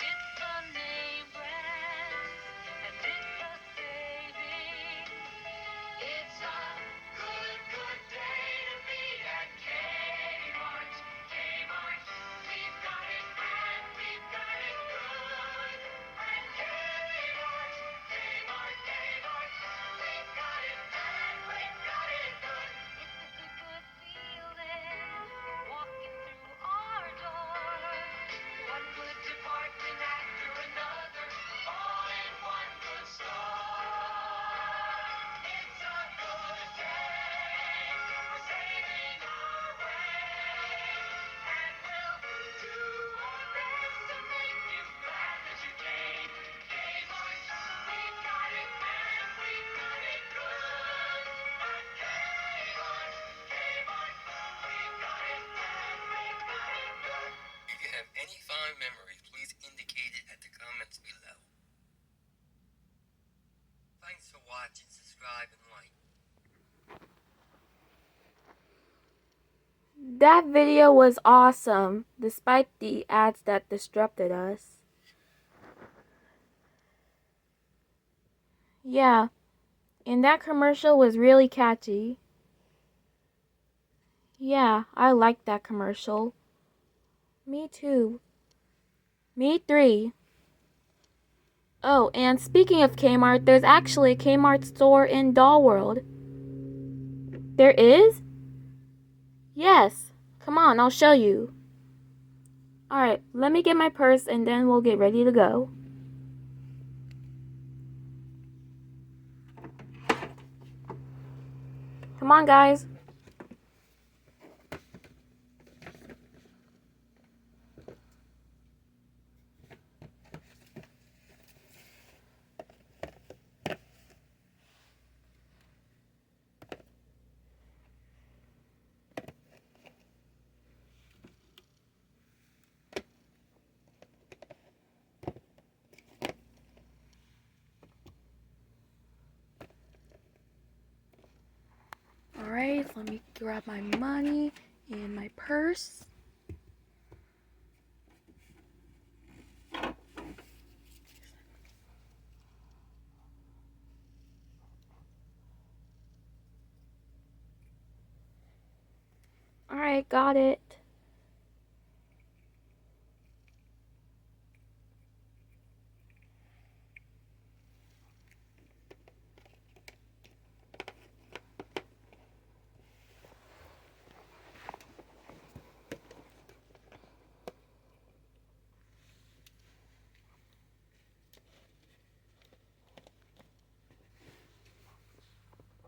It's a name brand, and it's a saving. It's a good, good day to be at Kmart. Kmart, we've got it and we've got it good. At Kmart, Kmart, Kmart, we've got it and we've got it good. It's a good, good feeling walking through our door. One good department after another, all in one good store. It's a good day, we're saving our way, and we'll do our best to make you glad that you came. Kmart, we've got it and we've got it good. At Kmart, Kmart, we've got it and we've got it good. If you have any fond memories, please indicate it at the comments below. Thanks for watching, subscribe, and like. That video was awesome, despite the ads that disrupted us. Yeah, and that commercial was really catchy. Yeah, I liked that commercial. Me too. Me 3. Oh, and speaking of Kmart, there's actually a Kmart store in Doll World. There is? Yes. Come on, I'll show you. Alright, let me get my purse and then we'll get ready to go. Come on, guys. Alright, let me grab my money and my purse. Alright, got it.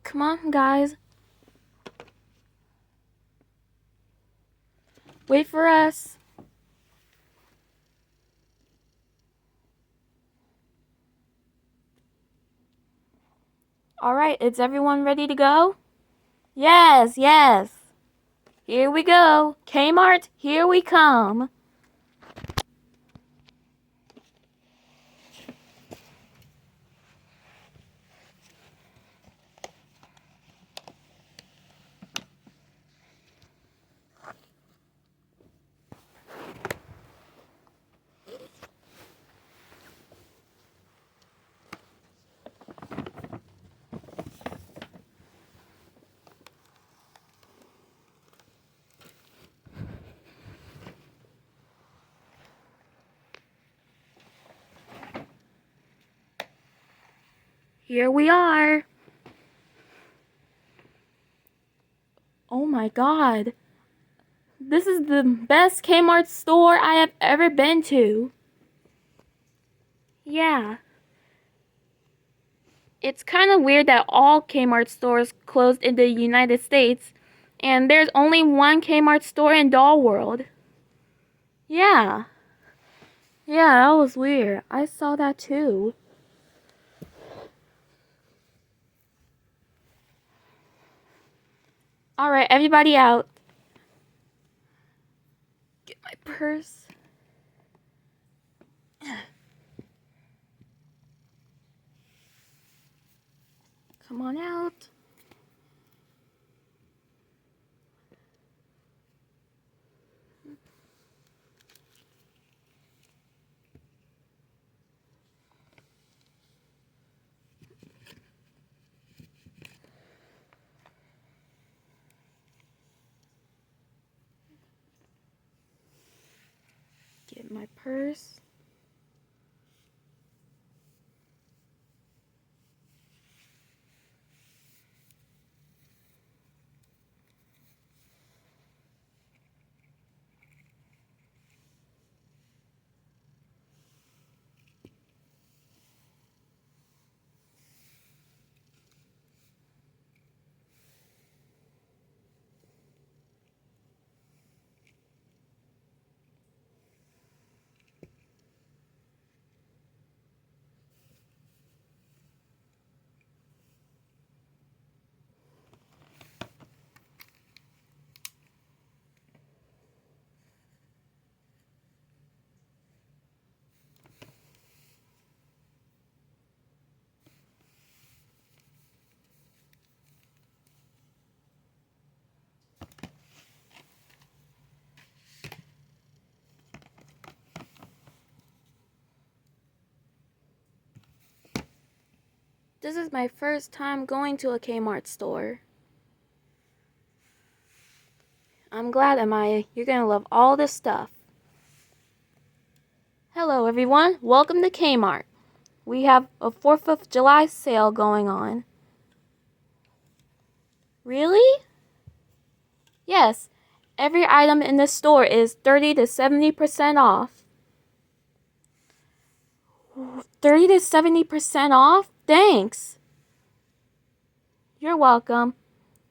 Come on, guys. Wait for us. Alright, is everyone ready to go? Yes, yes. Here we go. Kmart, here we come. Here we are. Oh my god. This is the best Kmart store I have ever been to. Yeah. It's kind of weird that all Kmart stores closed in the United States, and there's only one Kmart store in Doll World. Yeah. Yeah, that was weird. I saw that too. Alright, everybody out. Get my purse. Come on out. Get my purse. This is my first time going to a Kmart store. I'm glad, Amaya. You're gonna love all this stuff. Hello, everyone. Welcome to Kmart. We have a 4th of July sale going on. Really? Yes. Every item in the store is 30 to 70% off. 30 to 70% off? Thanks. You're welcome.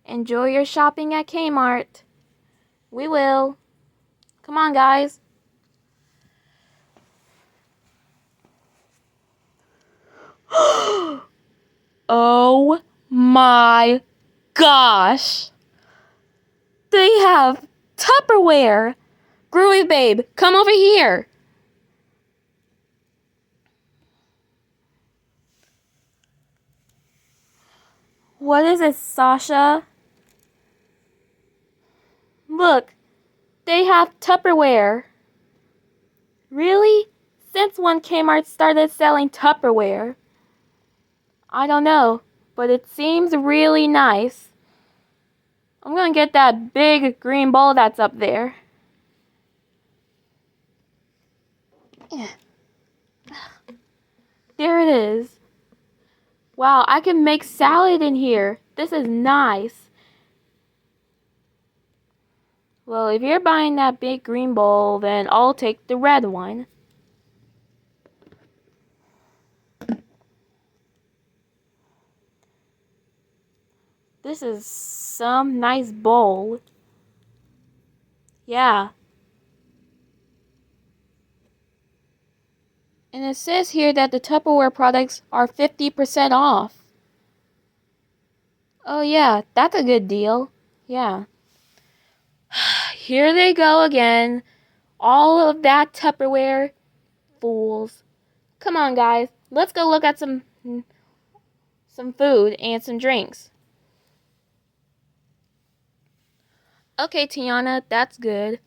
Enjoy your shopping at Kmart. We will. Come on, guys. Oh my gosh. They have Tupperware. Groovy babe, come over here. What is it, Sasha? Look, they have Tupperware. Really? Since when Kmart started selling Tupperware? I don't know, but it seems really nice. I'm gonna get that big green bowl that's up there. There it is. Wow, I can make salad in here. This is nice. Well, if you're buying that big green bowl, then I'll take the red one. This is some nice bowl. Yeah. And it says here that the Tupperware products are 50% off. Oh yeah, that's a good deal. Yeah. Here they go again. All of that Tupperware. Fools. Come on, guys. Let's go look at some food and some drinks. Okay, Tiana, that's good.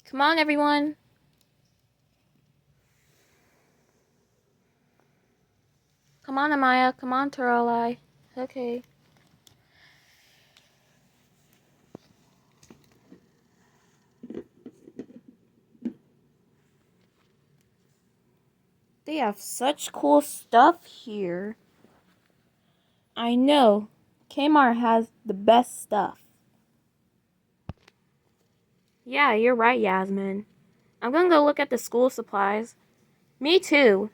Come on, everyone. Come on, Amaya. Come on, Toralai. Okay. They have such cool stuff here. I know. Kmart has the best stuff. Yeah, you're right, Yasmin. I'm gonna go look at the school supplies. Me too.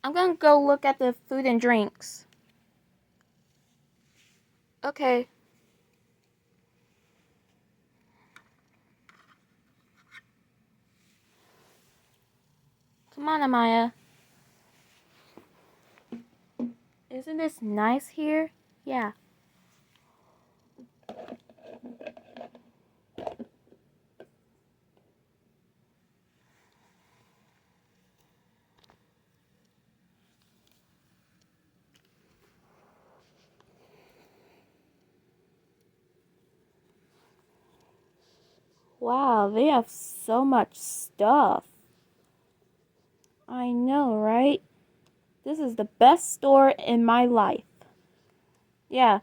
I'm gonna go look at the food and drinks. Okay. Come on, Amaya. Isn't this nice here? Yeah. Wow, they have so much stuff. I know, right? This is the best store in my life. Yeah.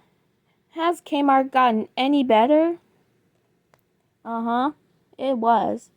Has Kmart gotten any better? Uh-huh. It was.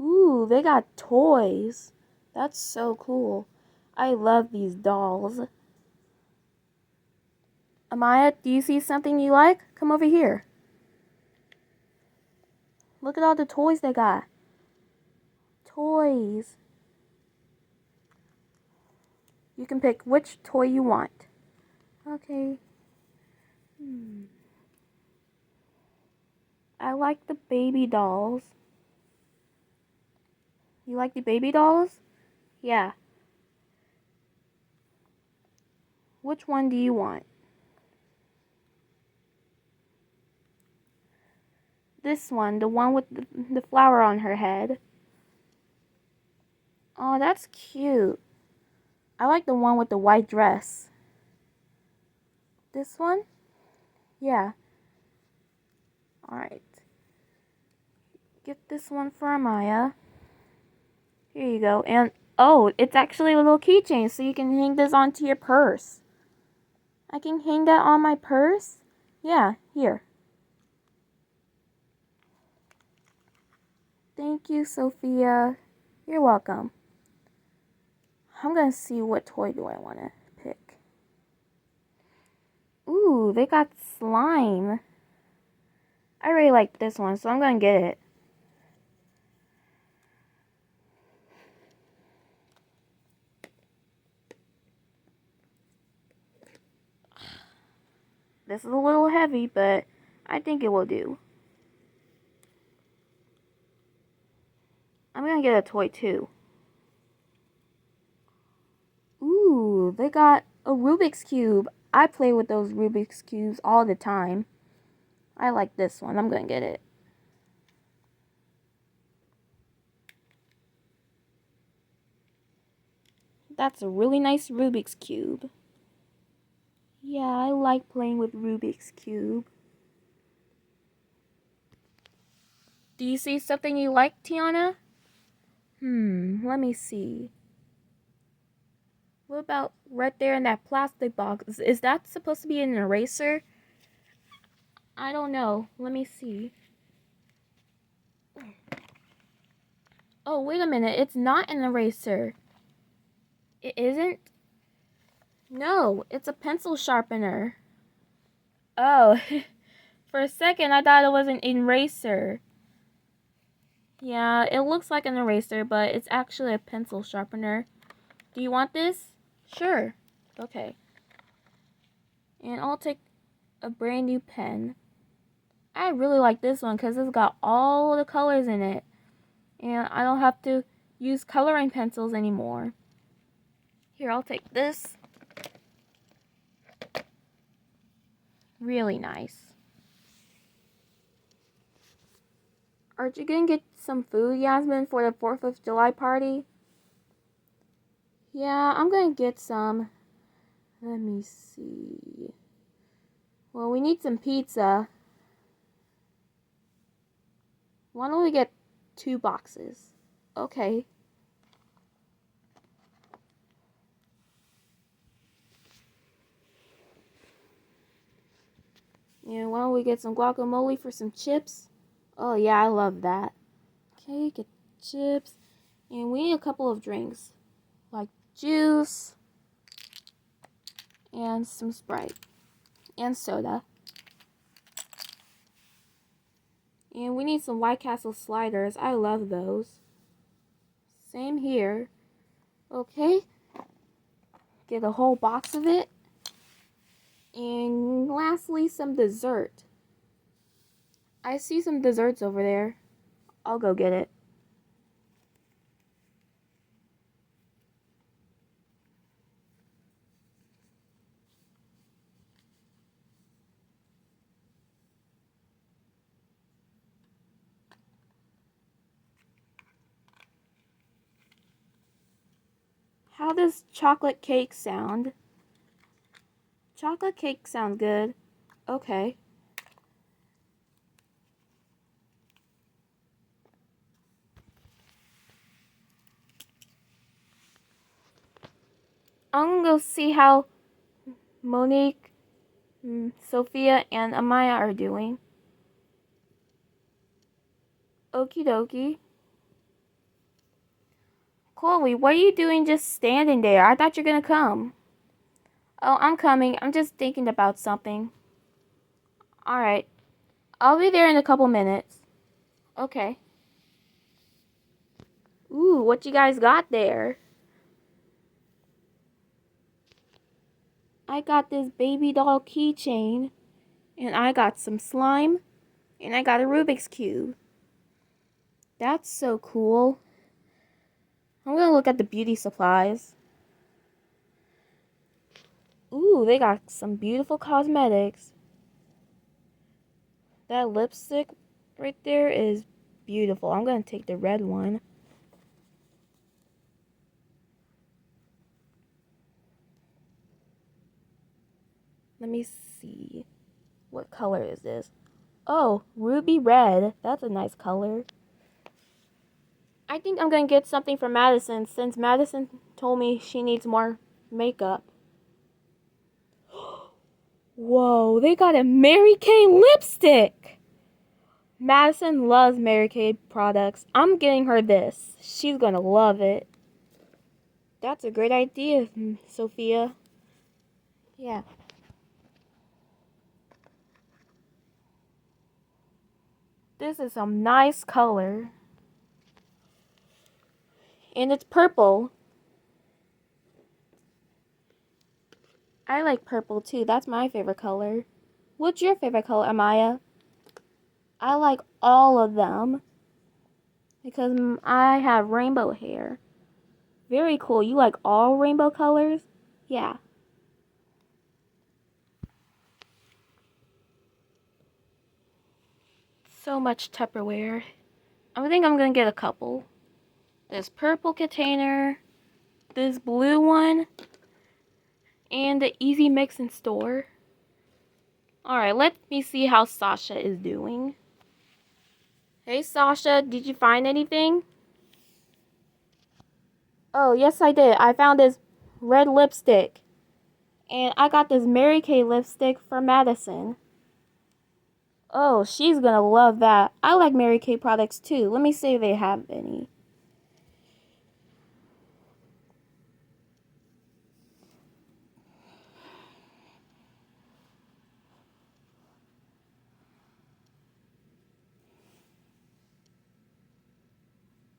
Ooh, they got toys. That's so cool. I love these dolls. Amaya, do you see something you like? Come over here. Look at all the toys they got. Toys. You can pick which toy you want. Okay. I like the baby dolls. You like the baby dolls? Yeah. Which one do you want? This one, the one with the flower on her head. Oh, that's cute. I like the one with the white dress. This one? Yeah. Alright. Get this one for Amaya. Here you go. And, oh, it's actually a little keychain, so you can hang this onto your purse. I can hang that on my purse? Yeah, here. Thank you, Sophia. You're welcome. I'm gonna see what toy do I want to pick. Ooh, they got slime. I really like this one, so I'm gonna get it. This is a little heavy, but I think it will do. I'm gonna get a toy too. Ooh, they got a Rubik's Cube. I play with those Rubik's Cubes all the time. I like this one. I'm gonna get it. That's a really nice Rubik's Cube. Yeah, I like playing with Rubik's Cube. Do you see something you like, Tiana? Let me see. What about right there in that plastic box? Is that supposed to be an eraser? I don't know. Let me see. Oh, wait a minute. It's not an eraser. It isn't? No, it's a pencil sharpener. Oh, for a second I thought it was an eraser. Yeah, it looks like an eraser, but it's actually a pencil sharpener. Do you want this? Sure. Okay. And I'll take a brand new pen. I really like this one because it's got all the colors in it. And I don't have to use coloring pencils anymore. Here, I'll take this. Really nice. Aren't you gonna get some food, Yasmin, for the 4th of July party? Yeah, I'm gonna get some. Let me see. Well, we need some pizza. Why don't we get 2 boxes? Okay. And why don't we get some guacamole for some chips? Oh yeah, I love that. Okay, get chips. And we need a couple of drinks. Like juice. And some Sprite. And soda. And we need some White Castle sliders. I love those. Same here. Okay. Get a whole box of it. And lastly, some dessert. I see some desserts over there. I'll go get it. How does chocolate cake sound? Chocolate cake sounds good. Okay. I'm gonna go see how Monique, Sophia, and Amaya are doing. Okie dokie. Chloe, what are you doing just standing there? I thought you were gonna come. Oh, I'm coming. I'm just thinking about something. Alright. I'll be there in a couple minutes. Okay. Ooh, what you guys got there? I got this baby doll keychain. And I got some slime. And I got a Rubik's Cube. That's so cool. I'm gonna look at the beauty supplies. Ooh, they got some beautiful cosmetics. That lipstick right there is beautiful. I'm gonna take the red one. Let me see. What color is this? Oh, ruby red. That's a nice color. I think I'm going to get something for Madison since Madison told me she needs more makeup. Whoa, they got a Mary Kay lipstick! Madison loves Mary Kay products. I'm getting her this. She's gonna love it. That's a great idea, Sophia. Yeah. This is some nice color. And it's purple. I like purple too. That's my favorite color. What's your favorite color, Amaya? I like all of them because I have rainbow hair. Very cool. You like all rainbow colors? Yeah. So much Tupperware. I think I'm gonna get a couple. This purple container, this blue one, and the Easy Mix in Store. Alright, let me see how Sasha is doing. Hey Sasha, did you find anything? Oh, yes I did. I found this red lipstick. And I got this Mary Kay lipstick for Madison. Oh, she's gonna love that. I like Mary Kay products too. Let me see if they have any.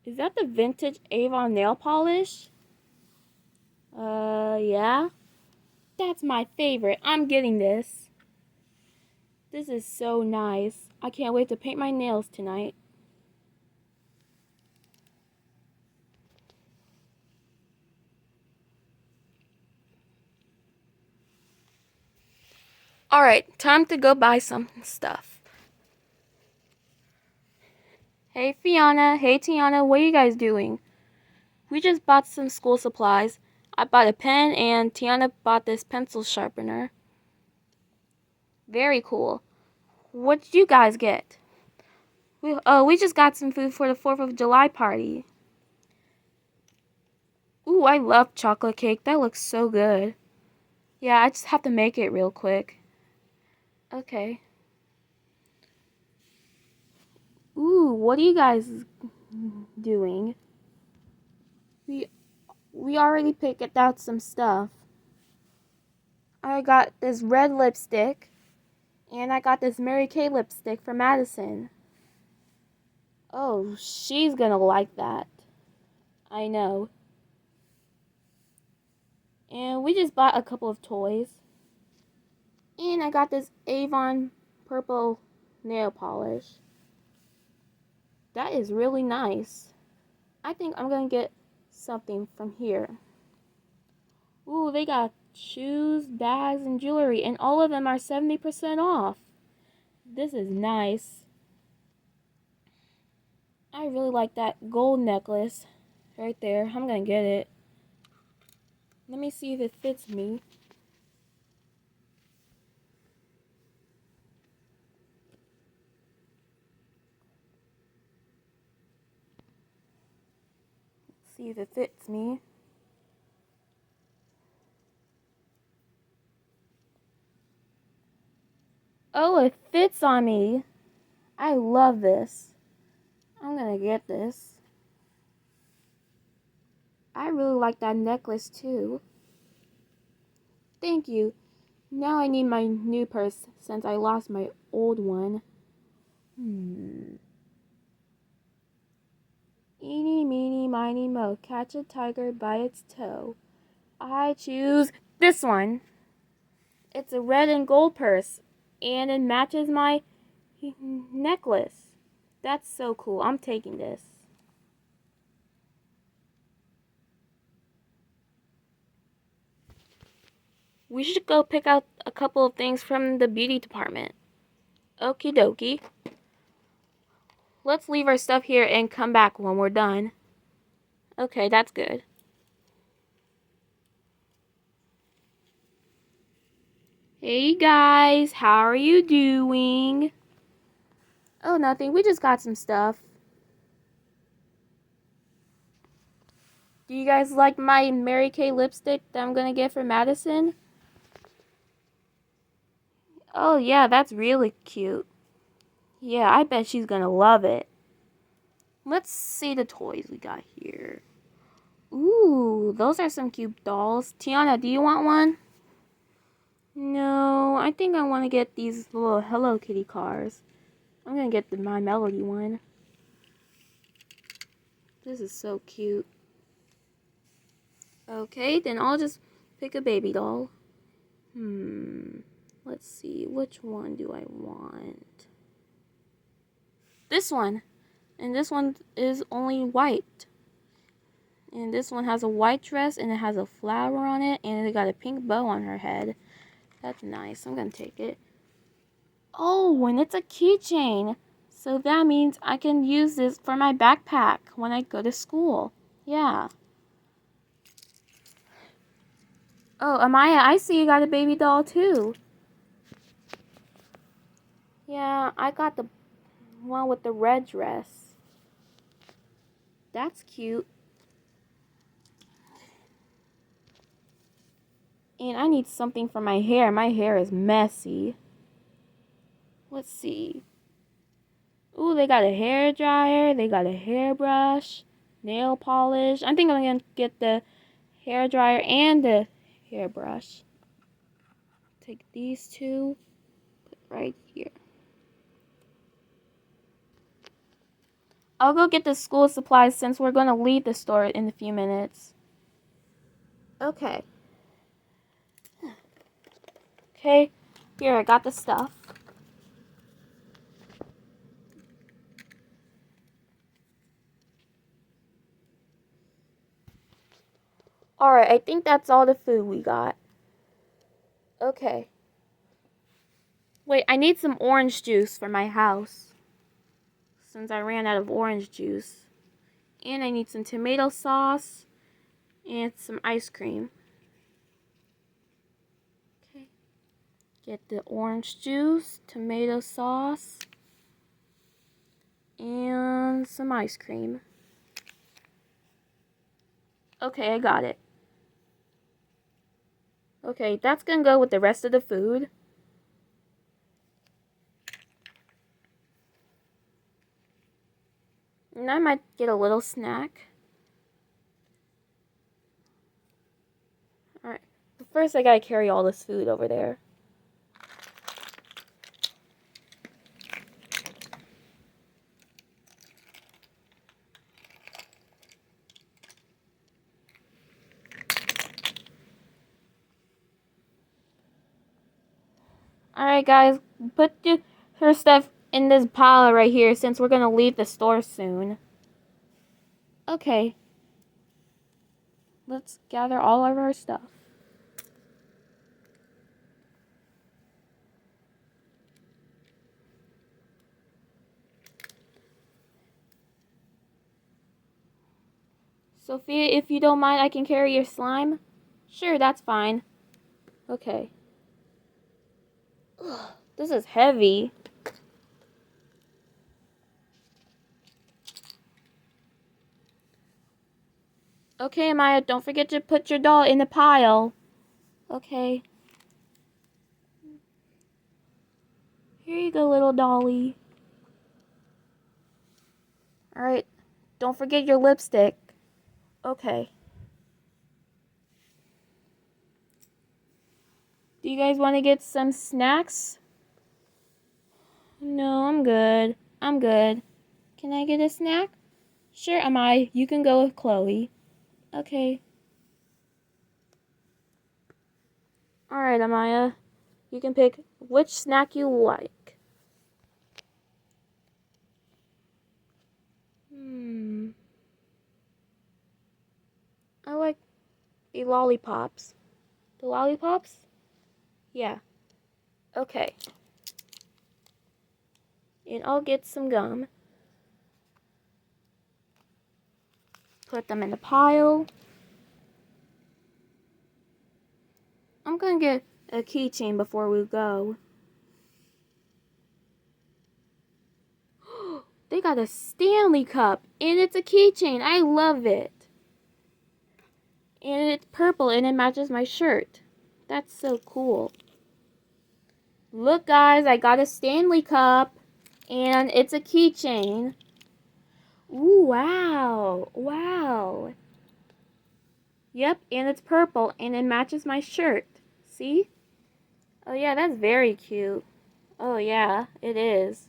Is that the vintage Avon nail polish? Yeah. That's my favorite. I'm getting this. This is so nice. I can't wait to paint my nails tonight. Alright, time to go buy some stuff. Hey Fiona, hey Tiana, what are you guys doing? We just bought some school supplies. I bought a pen and Tiana bought this pencil sharpener. Very cool. What did you guys get? We just got some food for the 4th of July party. Ooh, I love chocolate cake. That looks so good. Yeah, I just have to make it real quick. Okay. Ooh, what are you guys doing? We already picked out some stuff. I got this red lipstick, and I got this Mary Kay lipstick for Madison. Oh, she's gonna like that. I know. And we just bought a couple of toys. And I got this Avon purple nail polish. That is really nice. I think I'm gonna get something from here. Ooh, they got shoes, bags, and jewelry, and all of them are 70% off. This is nice. I really like that gold necklace right there. I'm gonna get it. Let me see if it fits me. See if it fits me. Oh, it fits on me. I love this. I'm gonna get this. I really like that necklace too. Thank you. Now I need my new purse since I lost my old one. Eeny, meeny, miny, mo. Catch a tiger by its toe. I choose this one. It's a red and gold purse, and it matches my necklace. That's so cool. I'm taking this. We should go pick out a couple of things from the beauty department. Okie dokie. Let's leave our stuff here and come back when we're done. Okay, that's good. Hey guys, how are you doing? Oh, nothing. We just got some stuff. Do you guys like my Mary Kay lipstick that I'm gonna get for Madison? Oh, yeah, that's really cute. Yeah, I bet she's gonna love it. Let's see the toys we got here. Ooh, those are some cute dolls. Tiana, do you want one? No, I think I want to get these little Hello Kitty cars. I'm gonna get the My Melody one. This is so cute. Okay, then I'll just pick a baby doll. Let's see, which one do I want? This one. And this one is only white. And this one has a white dress and it has a flower on it and it got a pink bow on her head. That's nice. I'm gonna take it. Oh, and it's a keychain. So that means I can use this for my backpack when I go to school. Yeah. Oh, Amaya, I see you got a baby doll too. Yeah, I got the one with the red dress. That's cute. And I need something for my hair. My hair is messy. Let's see. Ooh, they got a hair dryer. They got a hairbrush, nail polish. I think I'm going to get the hair dryer and the hairbrush. Take these two. Put right here. I'll go get the school supplies since we're going to leave the store in a few minutes. Okay. Okay, here, I got the stuff. Alright, I think that's all the food we got. Okay. Wait, I need some orange juice for my house, since I ran out of orange juice. And I need some tomato sauce and some ice cream. Okay. Get the orange juice, tomato sauce, and some ice cream. Okay, I got it. Okay, that's gonna go with the rest of the food. And I might get a little snack. Alright, but first I gotta carry all this food over there. Alright guys, put her stuff in this pile right here since we're gonna leave the store soon. Okay. Let's gather all of our stuff. Sophia, if you don't mind, I can carry your slime? Sure, that's fine. Okay. Ugh, this is heavy. Okay, Maya, don't forget to put your doll in the pile. Okay. Here you go, little dolly. Alright, don't forget your lipstick. Okay. Do you guys want to get some snacks? No, I'm good. I'm good. Can I get a snack? Sure, Amaya, you can go with Chloe. Okay. Alright, Amaya. You can pick which snack you like. I like the lollipops. The lollipops? Yeah. Okay. And I'll get some gum. Put them in the pile. I'm gonna get a keychain before we go. got a Stanley Cup, and it's a keychain. I love it. And it's purple, and it matches my shirt. That's so cool. Look, guys, I got a Stanley Cup, and it's a keychain. Ooh, wow. Wow. Yep, and it's purple, and it matches my shirt. See? Oh, yeah, that's very cute. Oh, yeah, it is.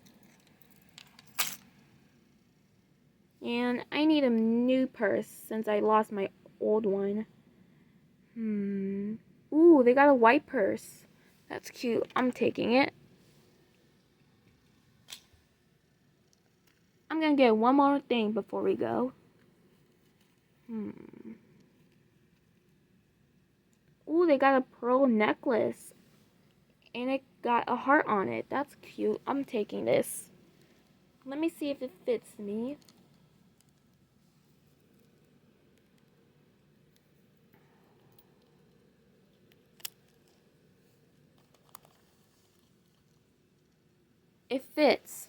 And I need a new purse since I lost my old one. Ooh, they got a white purse. That's cute. I'm taking it. I'm gonna get one more thing before we go. Ooh, they got a pearl necklace. And it got a heart on it. That's cute. I'm taking this. Let me see if it fits me. It fits.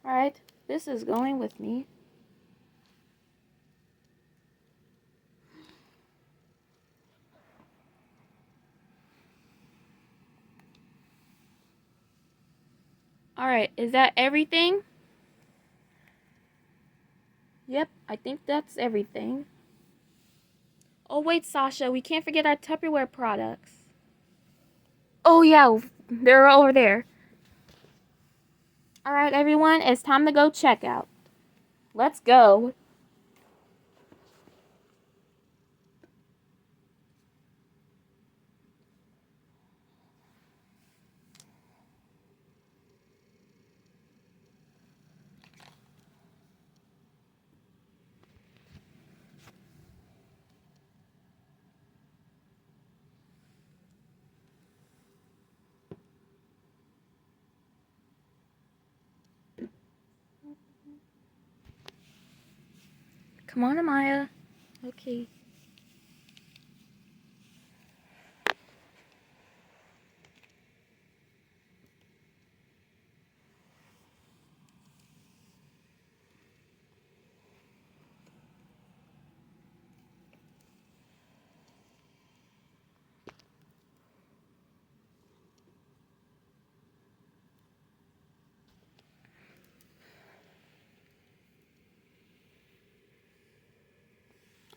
Alright, this is going with me. Alright, is that everything? Yep, I think that's everything. Oh wait, Sasha, we can't forget our Tupperware products. Oh yeah, they're over there. Alright everyone, it's time to go check out. Let's go. Come on, Amaya. Okay.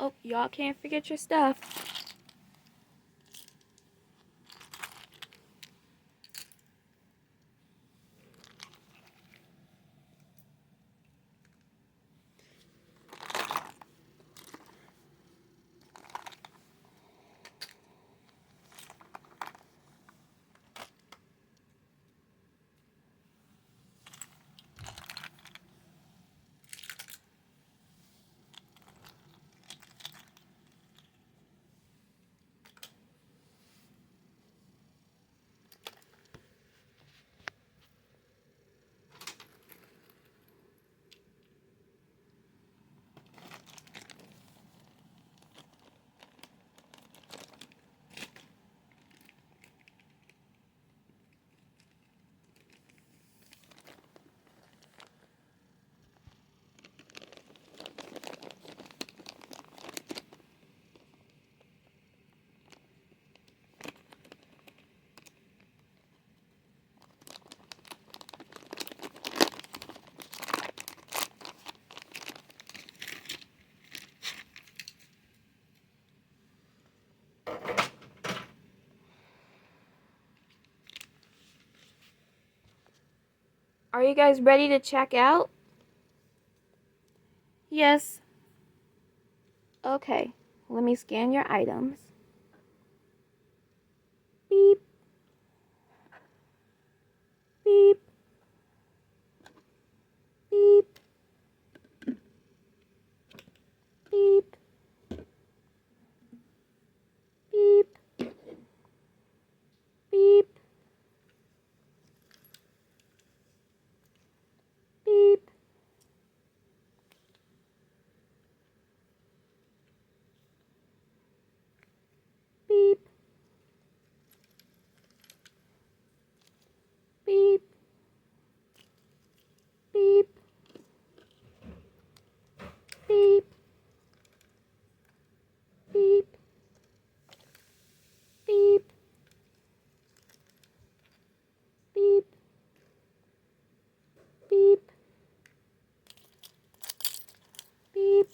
Oh, y'all can't forget your stuff. Are you guys ready to check out? Yes. Okay, let me scan your items. Beep. Beep. Beep. Beep. Beep. Beep. Beep. Beep. Beep. Beep.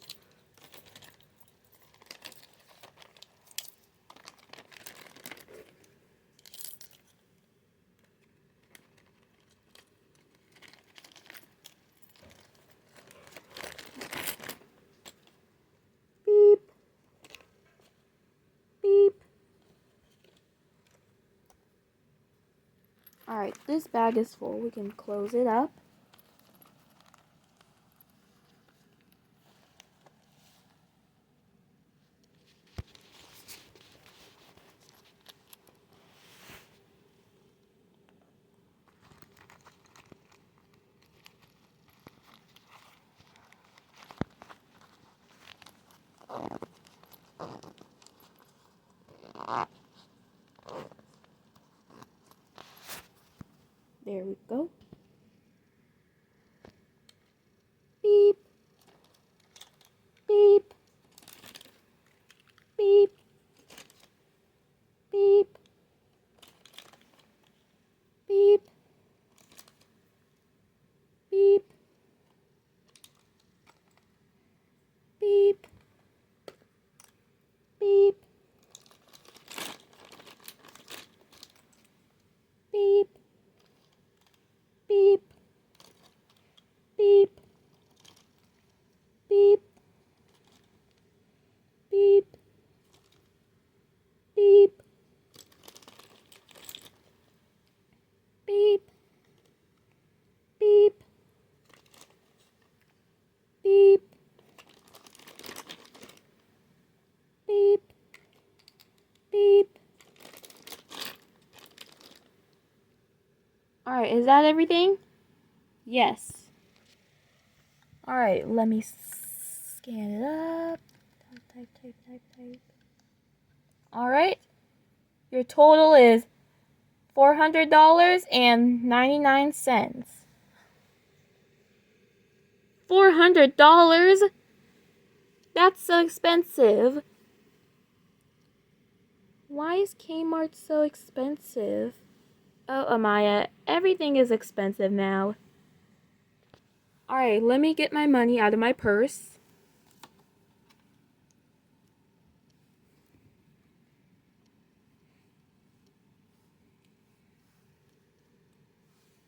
Beep. Beep. Alright, this bag is full. We can close it up. There we go. Beep. Beep. Beep. Beep. Beep. Beep. Beep. Beep. Beep. Beep. Beep. Beep. Beep. Beep. Beep. Beep. Beep. Beep. Beep. Alright, is that everything? Yes. Alright, let me scan it up. Type. Alright. Your total is $400.99. $400? That's so expensive. Why is Kmart so expensive? Oh, Amaya, everything is expensive now. Alright, let me get my money out of my purse.